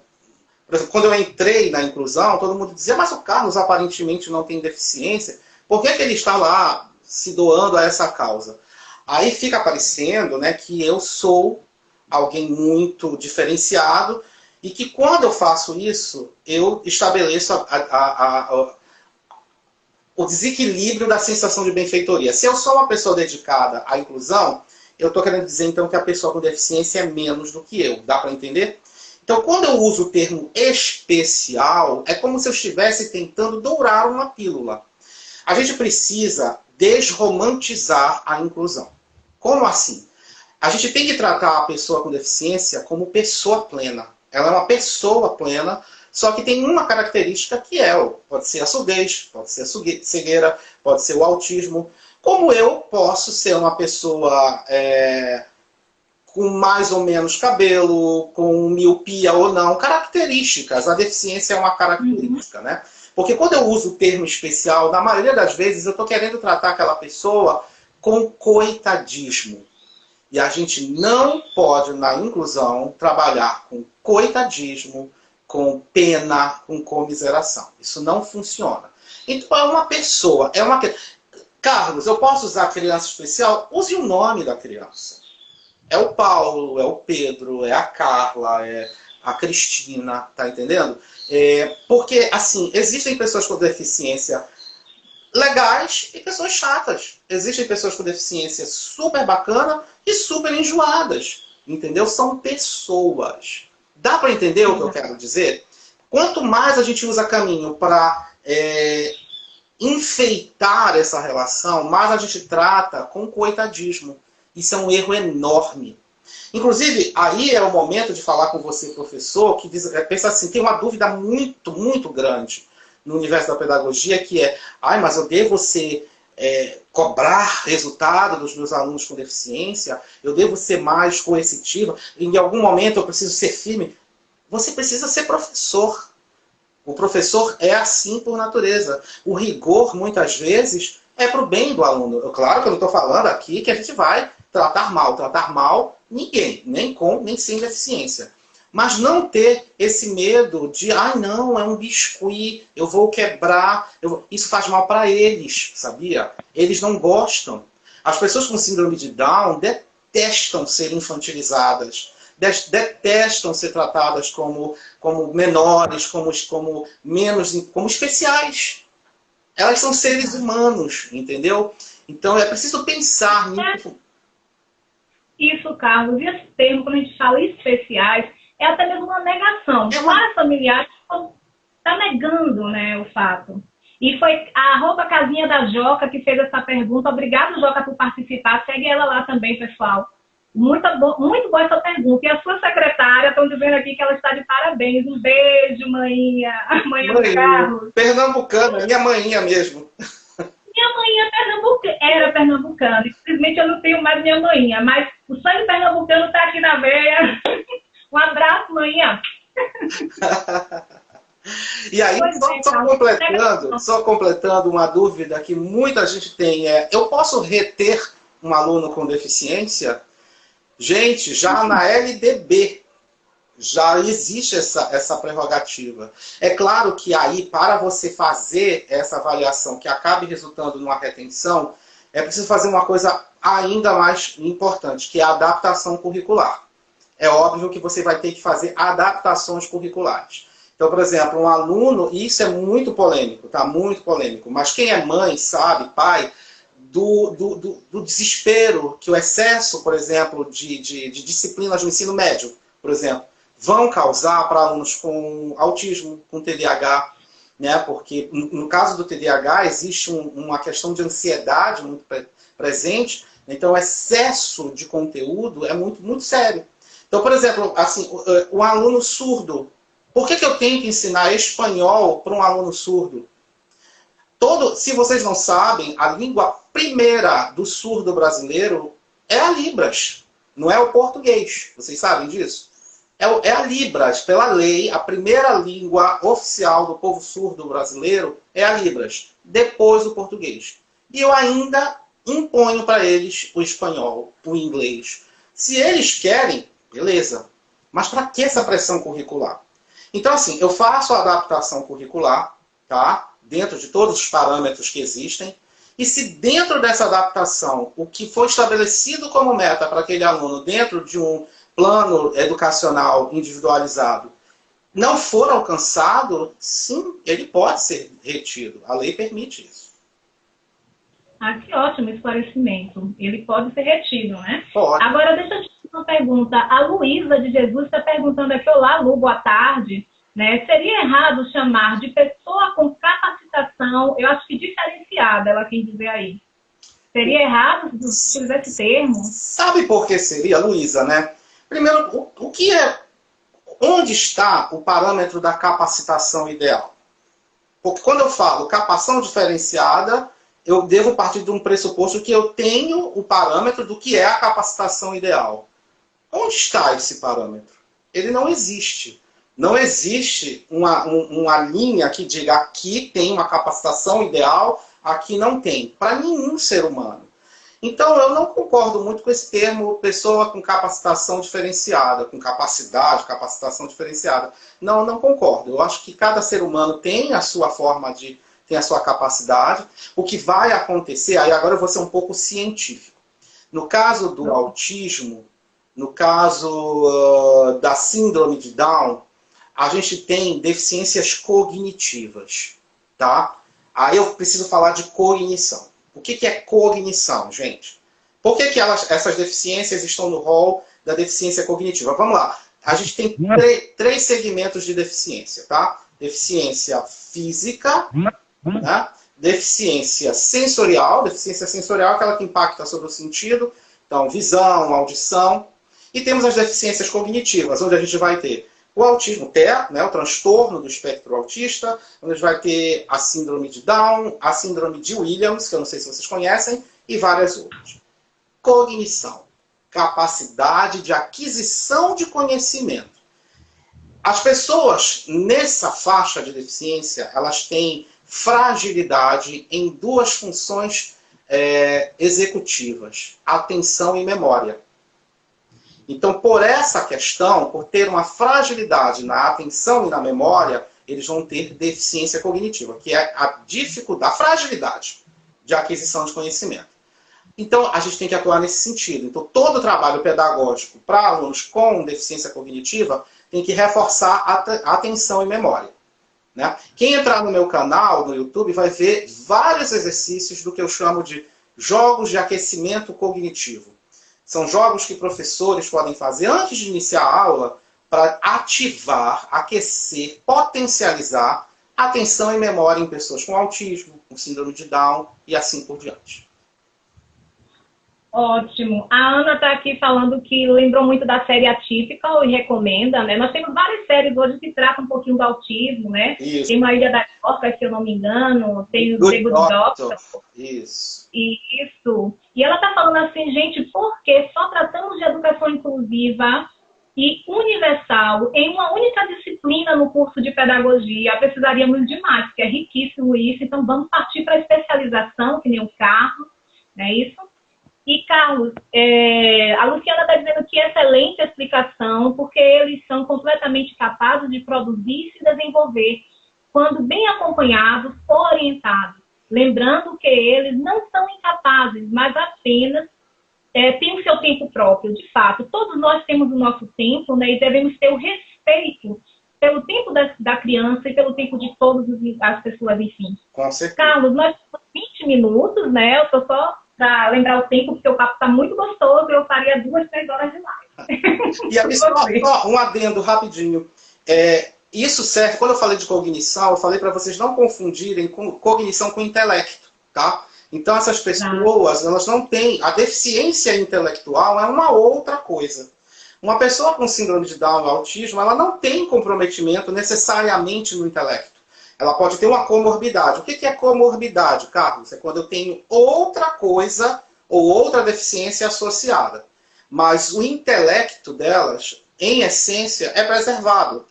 por exemplo, quando eu entrei na inclusão, todo mundo dizia, mas o Carlos aparentemente não tem deficiência, por que ele está lá se doando a essa causa? Aí fica parecendo, né, que eu sou alguém muito diferenciado e que quando eu faço isso, eu estabeleço o desequilíbrio da sensação de benfeitoria. Se eu sou uma pessoa dedicada à inclusão, eu estou querendo dizer então que a pessoa com deficiência é menos do que eu. Dá para entender? Então, quando eu uso o termo especial, é como se eu estivesse tentando dourar uma pílula. A gente precisa desromantizar a inclusão. Como assim? A gente tem que tratar a pessoa com deficiência como pessoa plena. Ela é uma pessoa plena, só que tem uma característica que pode ser a surdez, pode ser a cegueira, pode ser o autismo. Como eu posso ser uma pessoa com mais ou menos cabelo, com miopia ou não, características. A deficiência é uma característica, né? Porque quando eu uso o termo especial, na maioria das vezes eu estou querendo tratar aquela pessoa com coitadismo. E a gente não pode, na inclusão, trabalhar com coitadismo, com pena, com comiseração. Isso não funciona. Então, é uma pessoa. Carlos, eu posso usar criança especial? Use o nome da criança. É o Paulo, é o Pedro, é a Carla, é a Cristina, tá entendendo? Porque, assim, existem pessoas com deficiência legais e pessoas chatas. Existem pessoas com deficiência super bacana e super enjoadas. Entendeu? São pessoas. Dá para entender o que eu quero dizer? Quanto mais a gente usa caminho para enfeitar essa relação, mais a gente trata com coitadismo. Isso é um erro enorme. Inclusive, aí é o momento de falar com você, professor, que pensa assim, tem uma dúvida muito, muito grande no universo da pedagogia, que é, mas eu devo ser cobrar resultado dos meus alunos com deficiência, eu devo ser mais coercitiva, em algum momento eu preciso ser firme. Você precisa ser professor. O professor é assim por natureza. O rigor, muitas vezes, é para o bem do aluno. Claro que eu não estou falando aqui que a gente vai tratar mal ninguém, nem com, nem sem deficiência. Mas não ter esse medo de, não, é um biscuit, eu vou quebrar. Isso faz mal para eles, sabia? Eles não gostam. As pessoas com síndrome de Down detestam ser infantilizadas, detestam ser tratadas como menores, como especiais. Elas são seres humanos, entendeu? Então é preciso pensar nisso. Isso, Carlos. E esse termo, quando a gente fala especiais, é até mesmo uma negação. Vários familiares estão negando, né, o fato. E foi a @casinha da Joca que fez essa pergunta. Obrigada, Joca, por participar. Segue ela lá também, pessoal. Muito boa essa pergunta. E a sua secretária, estão dizendo aqui que ela está de parabéns. Um beijo, manhinha. A manhã do Carlos. Pernambucana, minha manhinha mesmo. Minha manhinha era pernambucana. Infelizmente eu não tenho mais minha manhinha, mas o sangue pernambucano está aqui na veia. Um abraço, manhinha. E aí, só completando uma dúvida que muita gente tem, eu posso reter um aluno com deficiência? Gente, já na LDB já existe essa prerrogativa. É claro que aí, para você fazer essa avaliação que acabe resultando numa retenção, é preciso fazer uma coisa ainda mais importante, que é a adaptação curricular. É óbvio que você vai ter que fazer adaptações curriculares. Então, por exemplo, um aluno, e isso é muito polêmico, tá? Muito polêmico, mas quem é mãe, sabe, pai, do desespero que o excesso, por exemplo, de disciplinas do ensino médio, por exemplo, vão causar para alunos com autismo, com TDAH, né? Porque no caso do TDAH existe uma questão de ansiedade muito presente, então o excesso de conteúdo é muito, muito sério. Então, por exemplo, assim, um aluno surdo, por que eu tenho que ensinar espanhol para um aluno surdo? Se vocês não sabem, a língua primeira do surdo brasileiro é a Libras, não é o português. Vocês sabem disso? É a Libras. Pela lei, a primeira língua oficial do povo surdo brasileiro é a Libras, depois o português. E eu ainda imponho para eles o espanhol, o inglês. Se eles querem, beleza. Mas para que essa pressão curricular? Então, assim, eu faço a adaptação curricular, tá? Dentro de todos os parâmetros que existem. E se dentro dessa adaptação, o que foi estabelecido como meta para aquele aluno, dentro de um plano educacional individualizado, não for alcançado, sim, ele pode ser retido. A lei permite isso. Que ótimo esclarecimento. Ele pode ser retido, né? Pode. Agora, deixa eu te fazer uma pergunta. A Luísa de Jesus está perguntando aqui, olá, Lu, boa tarde. Né? Seria errado chamar de pessoa com capacitação, eu acho que diferenciada, ela quer dizer aí. Seria errado se usar esse termo? Sabe por que seria, Luísa, né? Primeiro, onde está o parâmetro da capacitação ideal? Porque quando eu falo capacitação diferenciada, eu devo partir de um pressuposto que eu tenho o parâmetro do que é a capacitação ideal. Onde está esse parâmetro? Ele não existe. Não existe uma linha que diga aqui tem uma capacitação ideal, aqui não tem. Para nenhum ser humano. Então, eu não concordo muito com esse termo pessoa com capacitação diferenciada, com capacidade, capacitação diferenciada. Não concordo. Eu acho que cada ser humano tem a sua forma tem a sua capacidade. O que vai acontecer, aí agora eu vou ser um pouco científico. No caso do autismo, no caso da síndrome de Down, a gente tem deficiências cognitivas, tá? Aí eu preciso falar de cognição. O que é cognição, gente? Por que essas deficiências estão no rol da deficiência cognitiva? Vamos lá. A gente tem três segmentos de deficiência, tá? Deficiência física, né? Deficiência sensorial. Deficiência sensorial é aquela que impacta sobre o sentido. Então, visão, audição. E temos as deficiências cognitivas, onde a gente vai ter o autismo TEA, né, o transtorno do espectro autista, onde a gente vai ter a síndrome de Down, a síndrome de Williams, que eu não sei se vocês conhecem, e várias outras. Cognição, capacidade de aquisição de conhecimento. As pessoas nessa faixa de deficiência, elas têm fragilidade em duas funções executivas, atenção e memória. Então, por essa questão, por ter uma fragilidade na atenção e na memória, eles vão ter deficiência cognitiva, que é a dificuldade, a fragilidade de aquisição de conhecimento. Então, a gente tem que atuar nesse sentido. Então, todo o trabalho pedagógico para alunos com deficiência cognitiva tem que reforçar a atenção e memória. Né? Quem entrar no meu canal, no YouTube, vai ver vários exercícios do que eu chamo de jogos de aquecimento cognitivo. São jogos que professores podem fazer antes de iniciar a aula para ativar, aquecer, potencializar atenção e memória em pessoas com autismo, com síndrome de Down e assim por diante. Ótimo. A Ana está aqui falando que lembrou muito da série Atípica e recomenda, né? Nós temos várias séries hoje que tratam um pouquinho do autismo, né? Isso. Tem uma Ilha da Coca, se eu não me engano, tem o The Good Doctor. Isso. Isso. E ela está falando assim, gente, porque só tratamos de educação inclusiva e universal em uma única disciplina no curso de pedagogia, precisaríamos de mais, porque é riquíssimo isso, então vamos partir para a especialização, que nem o Carlos, não é isso? E, Carlos, a Luciana está dizendo que excelente explicação, porque eles são completamente capazes de produzir e se desenvolver, quando bem acompanhados, orientados. Lembrando que eles não são incapazes, mas apenas têm o seu tempo próprio. De fato, todos nós temos o nosso tempo, né, e devemos ter o respeito pelo tempo da criança e pelo tempo de todas as pessoas, enfim. Com certeza. Carlos, nós temos 20 minutos, né? Eu estou só para lembrar o tempo, porque o papo está muito gostoso, eu faria 2, 3 horas de live. E aí, só um adendo rapidinho. Isso serve, quando eu falei de cognição, eu falei para vocês não confundirem cognição com intelecto, tá? Então, essas pessoas, elas não têm... A deficiência intelectual é uma outra coisa. Uma pessoa com síndrome de Down e autismo, ela não tem comprometimento necessariamente no intelecto. Ela pode ter uma comorbidade. O que é comorbidade, Carlos? É quando eu tenho outra coisa ou outra deficiência associada. Mas o intelecto delas, em essência, é preservado.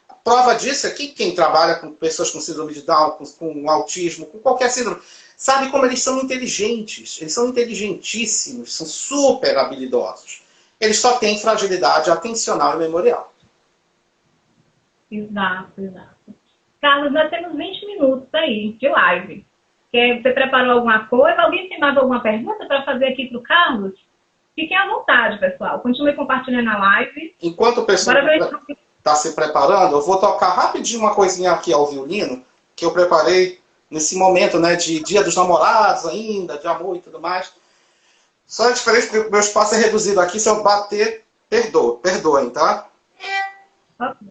A prova disso é que quem trabalha com pessoas com síndrome de Down, com autismo, com qualquer síndrome, sabe como eles são inteligentes. Eles são inteligentíssimos, são super habilidosos. Eles só têm fragilidade atencional e memorial. Exato, exato. Carlos, nós temos 20 minutos aí de live. Você preparou alguma coisa? Alguém tem mais alguma pergunta para fazer aqui para o Carlos? Fiquem à vontade, pessoal. Continue compartilhando a live. Enquanto o pessoal está se preparando, eu vou tocar rapidinho uma coisinha aqui ao violino, que eu preparei nesse momento, né, de Dia dos Namorados ainda, de amor e tudo mais. Só a diferença que o meu espaço é reduzido aqui, se eu bater, perdoem, tá? Ok.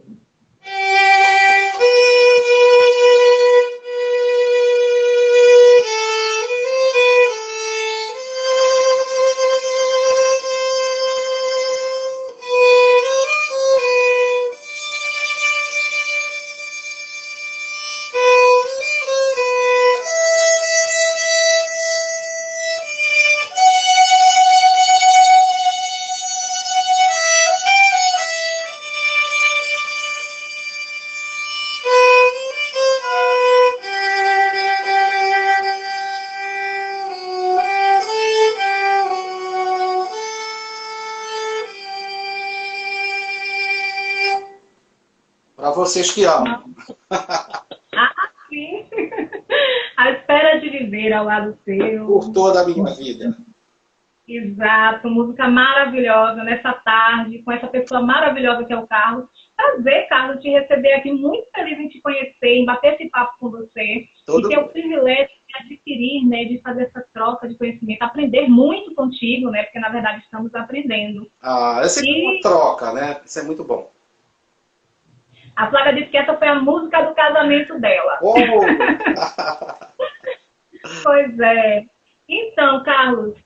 Vocês que amam. Sim. A espera de viver ao lado seu. Por toda a minha vida. Exato. Música maravilhosa nessa tarde, com essa pessoa maravilhosa que é o Carlos. Prazer, Carlos, te receber aqui. Muito feliz em te conhecer, em bater esse papo com você. E ter o privilégio de adquirir, né, de fazer essa troca de conhecimento. Aprender muito contigo, né? Porque, na verdade, estamos aprendendo. Essa é uma troca, né? Isso é muito bom. A Flávia disse que essa foi a música do casamento dela. Oh. Pois é. Então, Carlos,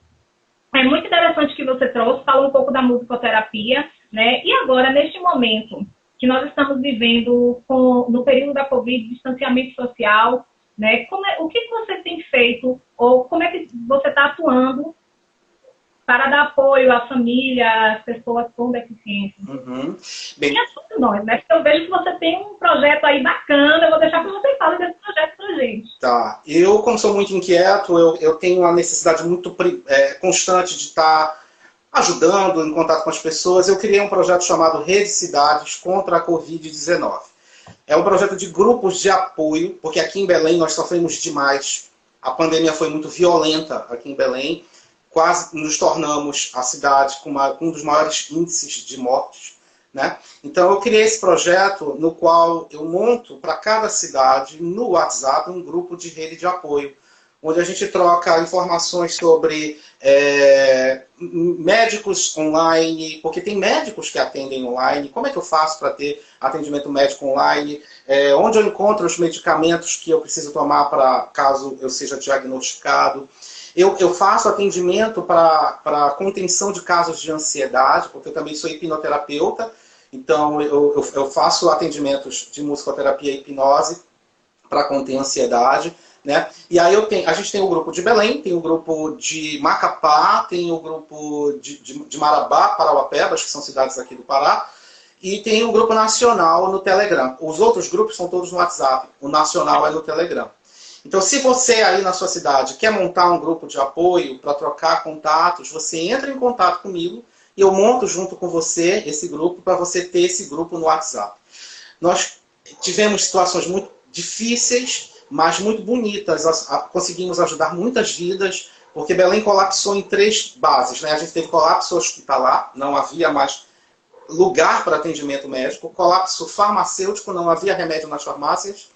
é muito interessante que você trouxe, falou um pouco da musicoterapia, né? E agora, neste momento, que nós estamos vivendo no período da Covid, distanciamento social, né? O que você tem feito, ou como é que você está atuando para dar apoio à família, às pessoas com deficiência? Bem, e a todos nós, né? Porque eu vejo que você tem um projeto aí bacana, eu vou deixar para você falar desse projeto para a gente. Tá. Eu, como sou muito inquieto, eu tenho uma necessidade muito constante de estar ajudando, em contato com as pessoas. Eu criei um projeto chamado Rede Cidades contra a Covid-19. É um projeto de grupos de apoio, porque aqui em Belém nós sofremos demais. A pandemia foi muito violenta aqui em Belém. Quase nos tornamos a cidade com um dos maiores índices de mortes, né? Então eu criei esse projeto no qual eu monto para cada cidade, no WhatsApp, um grupo de rede de apoio, onde a gente troca informações sobre médicos online, porque tem médicos que atendem online. Como é que eu faço para ter atendimento médico online? Onde eu encontro os medicamentos que eu preciso tomar para caso eu seja diagnosticado? Eu faço atendimento para contenção de casos de ansiedade, porque eu também sou hipnoterapeuta, então eu faço atendimentos de musicoterapia e hipnose para conter ansiedade, né? E aí a gente tem o grupo de Belém, tem o grupo de Macapá, tem o grupo de Marabá, Parauapebas, que são cidades aqui do Pará, e tem o grupo nacional no Telegram. Os outros grupos são todos no WhatsApp, o nacional é no Telegram. Então, se você aí na sua cidade quer montar um grupo de apoio para trocar contatos, você entra em contato comigo e eu monto junto com você esse grupo para você ter esse grupo no WhatsApp. Nós tivemos situações muito difíceis, mas muito bonitas. Conseguimos ajudar muitas vidas, porque Belém colapsou em 3 bases, né? A gente teve colapso hospitalar, não havia mais lugar para atendimento médico, colapso farmacêutico, não havia remédio nas farmácias,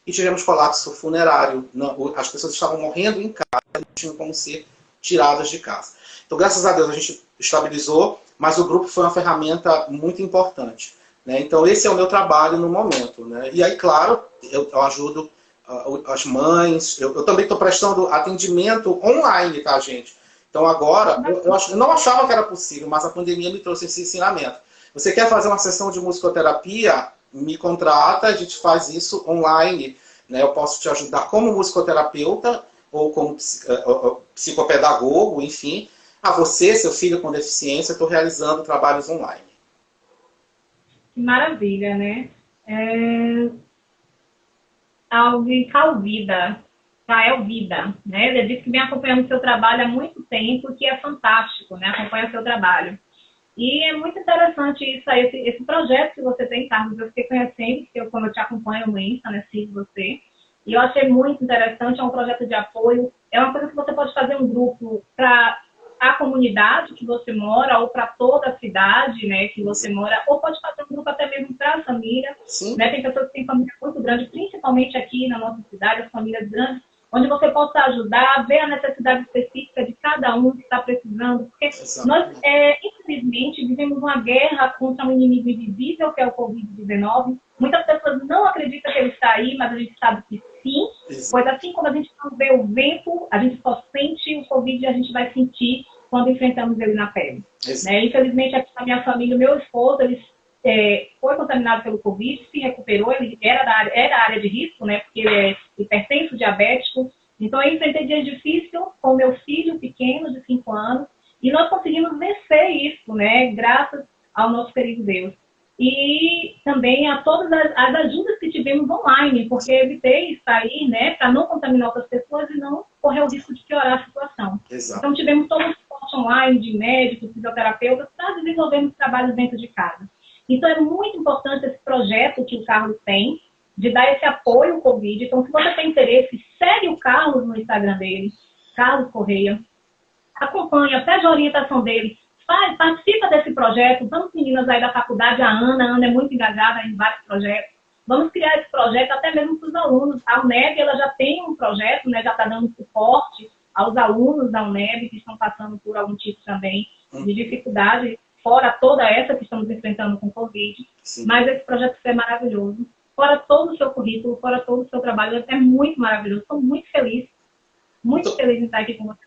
e tivemos colapso funerário. As pessoas estavam morrendo em casa, não tinham como ser tiradas de casa. Então, graças a Deus, a gente estabilizou, mas o grupo foi uma ferramenta muito importante, né? Então, esse é o meu trabalho no momento, né? E aí, claro, eu ajudo as mães. Eu também estou prestando atendimento online, tá, gente? Então, agora, eu não achava que era possível, mas a pandemia me trouxe esse ensinamento. Você quer fazer uma sessão de musicoterapia? Me contrata, a gente faz isso online, né? Eu posso te ajudar como musicoterapeuta ou como psicopedagogo, enfim. A você, seu filho com deficiência, estou realizando trabalhos online. Que maravilha, né? Alves Calvida, Rael Vida, né? Ele disse que vem acompanhando o seu trabalho há muito tempo, que é fantástico, né? Acompanha o seu trabalho. E é muito interessante isso aí, esse projeto que você tem, Carlos. Eu fiquei conhecendo, como eu te acompanho no Insta, né, sigo você. E eu achei muito interessante, é um projeto de apoio. É uma coisa que você pode fazer um grupo para a comunidade que você mora, ou para toda a cidade, né, que você mora, ou pode fazer um grupo até mesmo para a família. Né? Tem pessoas que têm família muito grande, principalmente aqui na nossa cidade, as famílias grandes, onde você possa ajudar, ver a necessidade específica de cada um que está precisando, porque nós, infelizmente, vivemos uma guerra contra um inimigo invisível, que é o Covid-19. Muitas pessoas não acreditam que ele está aí, mas a gente sabe que sim, pois assim como a gente não vê o vento, a gente só sente o Covid e a gente vai sentir quando enfrentamos ele na pele. Né? Infelizmente, aqui na minha família, o meu esposo, ele foi contaminado pelo Covid, se recuperou, ele era área de risco, né, porque ele é hipertenso, diabético. Então, eu enfrentei dias difíceis com meu filho pequeno, de 5 anos, e nós conseguimos vencer isso, né, graças ao nosso querido Deus. E também a todas as ajudas que tivemos online, porque evitei sair, né, para não contaminar outras pessoas e não correr o risco de piorar a situação. Então, tivemos todo o suporte online de médicos, fisioterapeutas, para desenvolvermos trabalhos dentro de casa. Então, é muito importante esse projeto que o Carlos tem, de dar esse apoio ao Covid. Então, se você tem interesse, segue o Carlos no Instagram dele, Carlos Correia. Acompanha, pede a orientação dele. Participa desse projeto. Vamos, meninas aí da faculdade, a Ana é muito engajada em vários projetos. Vamos criar esse projeto até mesmo para os alunos. A UNEB, ela já tem um projeto, né, já está dando suporte aos alunos da UNEB que estão passando por algum tipo também de dificuldade, fora toda essa que estamos enfrentando com o Covid. Sim. Mas esse projeto é maravilhoso. Fora todo o seu currículo, fora todo o seu trabalho, é muito maravilhoso. Estou muito feliz feliz em estar aqui com você.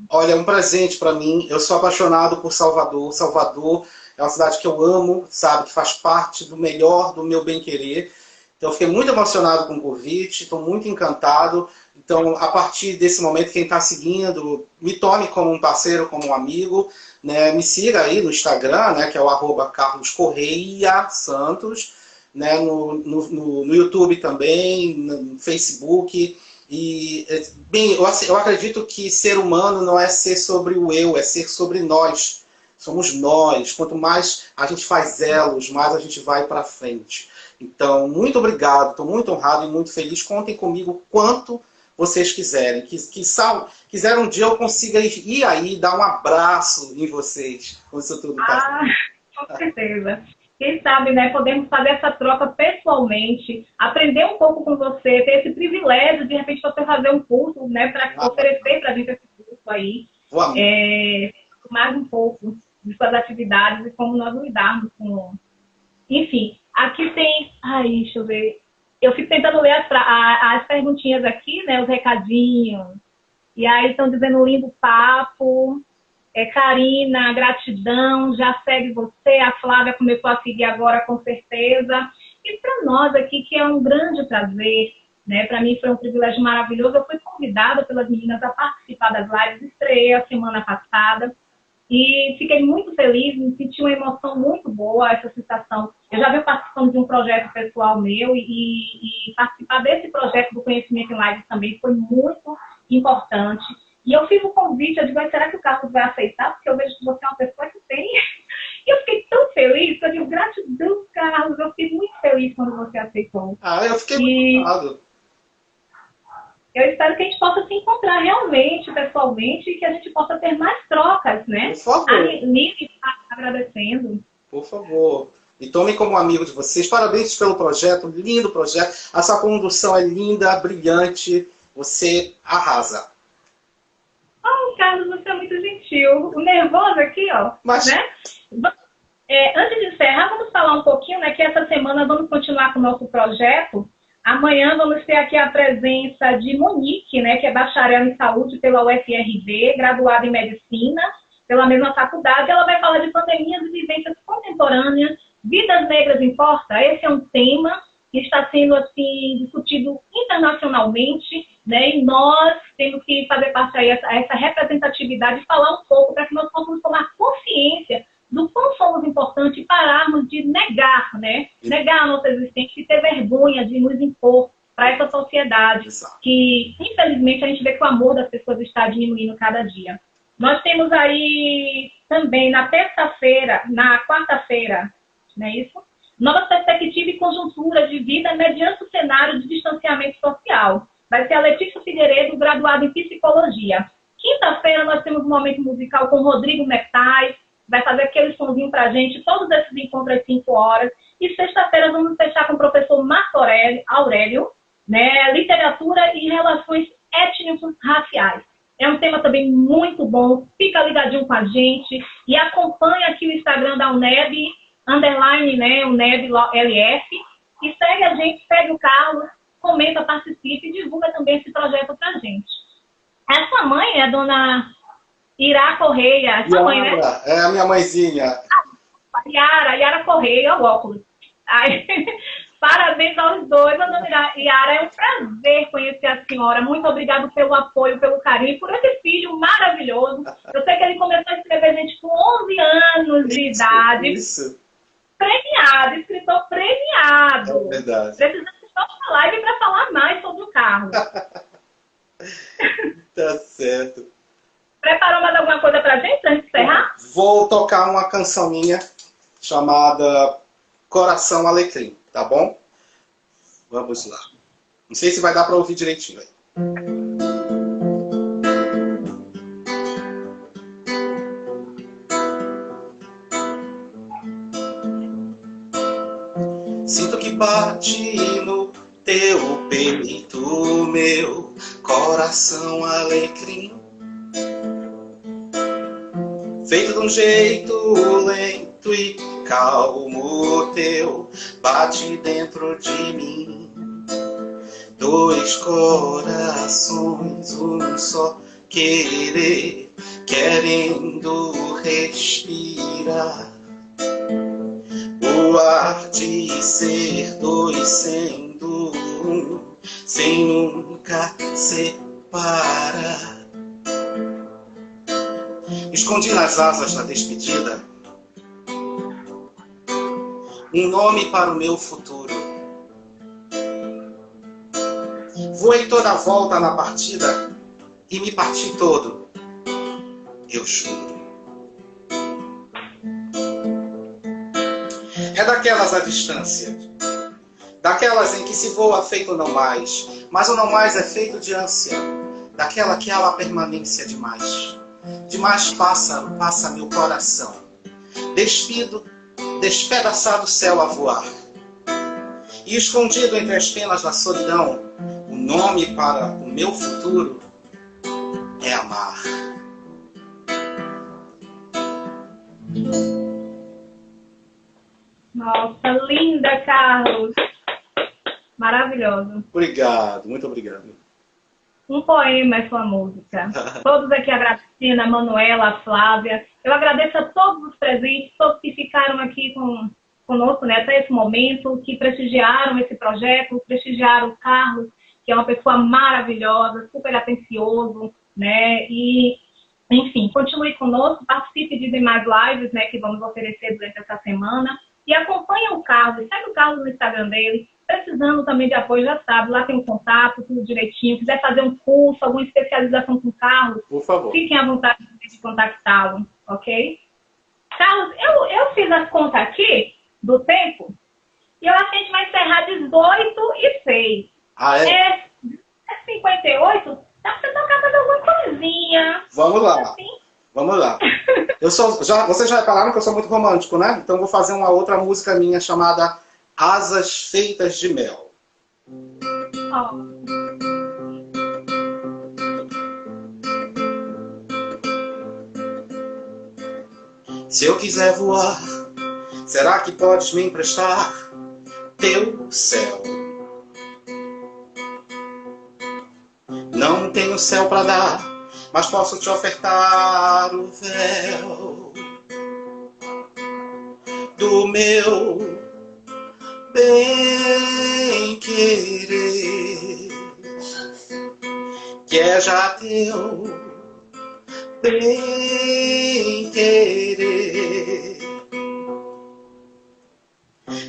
Olha, é um presente para mim. Eu sou apaixonado por Salvador. Salvador é uma cidade que eu amo, sabe, que faz parte do melhor do meu bem-querer. Então, eu fiquei muito emocionado com o convite, estou muito encantado. Então, a partir desse momento, quem está seguindo, me tome como um parceiro, como um amigo, né? Me siga aí no Instagram, né? Que é o @carloscorreia_santos, né? No YouTube também, no Facebook. E, bem, eu acredito que ser humano não é ser sobre o eu, é ser sobre nós. Somos nós. Quanto mais a gente faz elos, mais a gente vai para frente. Então, muito obrigado, estou muito honrado e muito feliz. Contem comigo quanto vocês quiserem. Quiser um dia eu consiga ir aí dar um abraço em vocês, quando isso tudo passar. Com certeza. Quem sabe, né, podemos fazer essa troca pessoalmente, aprender um pouco com você, ter esse privilégio de repente você fazer um curso, né, para oferecer para a gente esse curso aí. Mais um pouco de suas atividades e como nós lidarmos com... Enfim, aqui tem... Ai, deixa eu ver. Eu fico tentando ler as perguntinhas aqui, né? Os recadinhos. E aí estão dizendo lindo papo. Karina, gratidão. Já segue você. A Flávia começou a seguir agora, com certeza. E para nós aqui, que é um grande prazer, né? Para mim foi um privilégio maravilhoso. Eu fui convidada pelas meninas a participar das lives. Estreiei a semana passada. E fiquei muito feliz, me senti uma emoção muito boa, essa sensação. Eu já venho participando de um projeto pessoal meu e participar desse projeto do Conhecimento em Lives também foi muito importante. E eu fiz o convite, eu digo, será que o Carlos vai aceitar? Porque eu vejo que você é uma pessoa que tem. E eu fiquei tão feliz, que eu digo, gratidão, Carlos, eu fiquei muito feliz quando você aceitou. Eu fiquei muito honrado. Eu espero que a gente possa se encontrar realmente, pessoalmente, e que a gente possa ter mais trocas, né? Por favor. A Lili está agradecendo. Por favor. E tomem como amigo de vocês. Parabéns pelo projeto, lindo projeto. A sua condução é linda, brilhante. Você arrasa. Carlos, você é muito gentil. O nervoso aqui, ó. Mas... né? Antes de encerrar, vamos falar um pouquinho, né? Que essa semana vamos continuar com o nosso projeto. Amanhã vamos ter aqui a presença de Monique, né, que é bacharel em saúde pela UFRB, graduada em medicina pela mesma faculdade. Ela vai falar de pandemias e vivências contemporâneas. Vidas negras importa? Esse é um tema que está sendo assim discutido internacionalmente, né, e nós temos que fazer parte aí essa representatividade e falar um pouco para que nós possamos tomar consciência do quão somos importantes e pararmos de negar, né? Negar a nossa existência e ter vergonha de nos impor para essa sociedade. Exato. Que, infelizmente, a gente vê que o amor das pessoas está diminuindo cada dia. Nós temos aí também, na quarta-feira, não é isso? Nova perspectiva e conjuntura de vida mediante o cenário de distanciamento social. Vai ser a Letícia Figueiredo, graduada em psicologia. Quinta-feira nós temos um momento musical com Rodrigo Metais, vai fazer aquele sonzinho pra gente, todos esses encontros às 5 horas. E sexta-feira vamos fechar com o professor Marco Aurélio, né, literatura e relações étnico-raciais. É um tema também muito bom, fica ligadinho com a gente e acompanha aqui o Instagram da UNEB, _, né, UNEB LF, e segue a gente, segue o Carlos, comenta, participe e divulga também esse projeto pra gente. Essa mãe é a dona... Ira Correia, sua mãe, né? É a minha mãezinha. Yara Correia, o óculos. Ai, parabéns aos dois, dona Yara. É um prazer conhecer a senhora. Muito obrigada pelo apoio, pelo carinho, por esse filho maravilhoso. Eu sei que ele começou a escrever gente com 11 anos de idade. Isso. Premiado, escritor premiado. É verdade. Precisamos de uma live para falar mais sobre o Carlos. Tá certo. Preparou mais alguma coisa pra gente, antes de encerrar? Vou tocar uma canção minha chamada Coração Alecrim, tá bom? Vamos lá. Não sei se vai dar pra ouvir direitinho aí. Sinto que bate no teu peito, meu coração alecrim. Feito de um jeito lento e calmo teu, bate dentro de mim. Dois corações, um só querer, querendo respirar. o ar de ser dois sendo um, sem nunca separar. Escondi nas asas da despedida um nome para o meu futuro. Voei toda a volta na partida e me parti todo, eu juro. É daquelas à distância, daquelas em que se voa feito não mais, mas o não mais é feito de ânsia, daquela que há lá permanência demais. Demais pássaro passa meu coração, despido, despedaçado céu a voar. E escondido entre as penas da solidão, o nome para o meu futuro é amar. Nossa, linda, Carlos. Maravilhoso. Obrigado, muito obrigado. Um poema é sua música. Todos aqui agradecendo, a Manuela, a Flávia. Eu agradeço a todos os presentes, todos que ficaram aqui conosco, né, até esse momento, que prestigiaram esse projeto, prestigiaram o Carlos, que é uma pessoa maravilhosa, super atencioso, né, e, enfim, continue conosco, participe de demais lives, né, que vamos oferecer durante essa semana, e acompanhe o Carlos, segue o Carlos no Instagram dele. Precisando também de apoio, já sabe, lá tem um contato, tudo direitinho. Quiser fazer um curso, alguma especialização com o Carlos, por favor, fiquem à vontade de contactá-lo, ok? Carlos, eu fiz as contas aqui do tempo e eu acho que a gente vai encerrar 18h06. Ah, é? É 58, dá pra você tocar mais alguma coisinha. Vamos lá. Assim. Vamos lá. Vocês já repararam que eu sou muito romântico, né? Então vou fazer uma outra música minha chamada Asas Feitas de Mel. Oh. Se eu quiser voar, será que podes me emprestar teu céu? Não tenho céu para dar, mas posso te ofertar o véu do meu bem querer, que é já teu bem querer.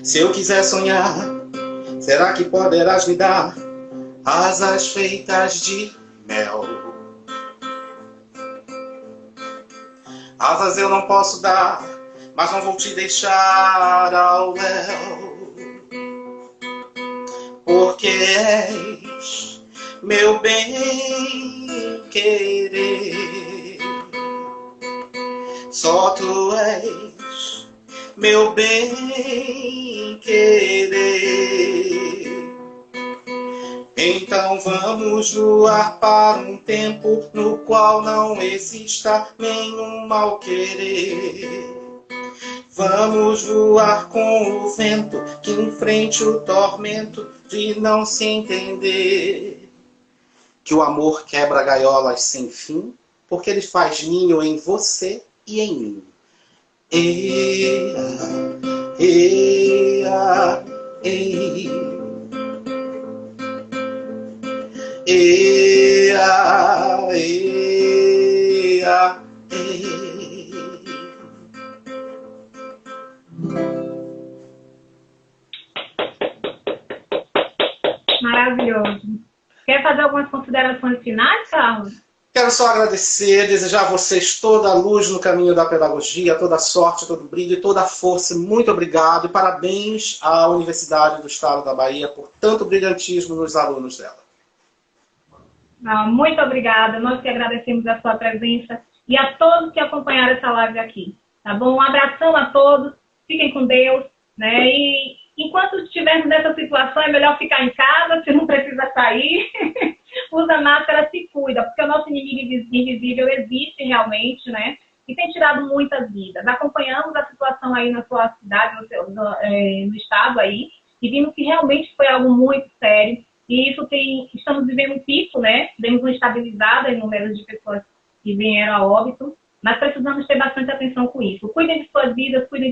Se eu quiser sonhar, será que poderás me dar asas feitas de mel? Asas eu não posso dar, mas não vou te deixar ao léu, porque és meu bem querer. Só tu és meu bem querer. Então vamos voar para um tempo no qual não exista nenhum mal querer. Vamos voar com o vento que enfrente o tormento de não se entender. Que o amor quebra gaiolas sem fim, porque ele faz ninho em você e em mim. Ea, ea, ei. Ea, ea, ei. Maravilhoso. Quer fazer algumas considerações finais, Carlos? Quero só agradecer, desejar a vocês toda a luz no caminho da pedagogia, toda a sorte, todo o brilho e toda a força. Muito obrigado e parabéns à Universidade do Estado da Bahia por tanto brilhantismo nos alunos dela. Muito obrigada. Nós que agradecemos a sua presença e a todos que acompanharam essa live aqui. Tá bom? Um abração a todos. Fiquem com Deus, né? E enquanto estivermos nessa situação, é melhor ficar em casa, se não precisa sair. Usa máscara, se cuida, porque o nosso inimigo invisível existe realmente, né? E tem tirado muitas vidas. Acompanhamos a situação aí na sua cidade, no estado aí, e vimos que realmente foi algo muito sério. E isso estamos vivendo um pico, né? Demos uma estabilizada em números de pessoas que vieram a óbito, mas precisamos ter bastante atenção com isso. Cuidem de suas vidas, cuidem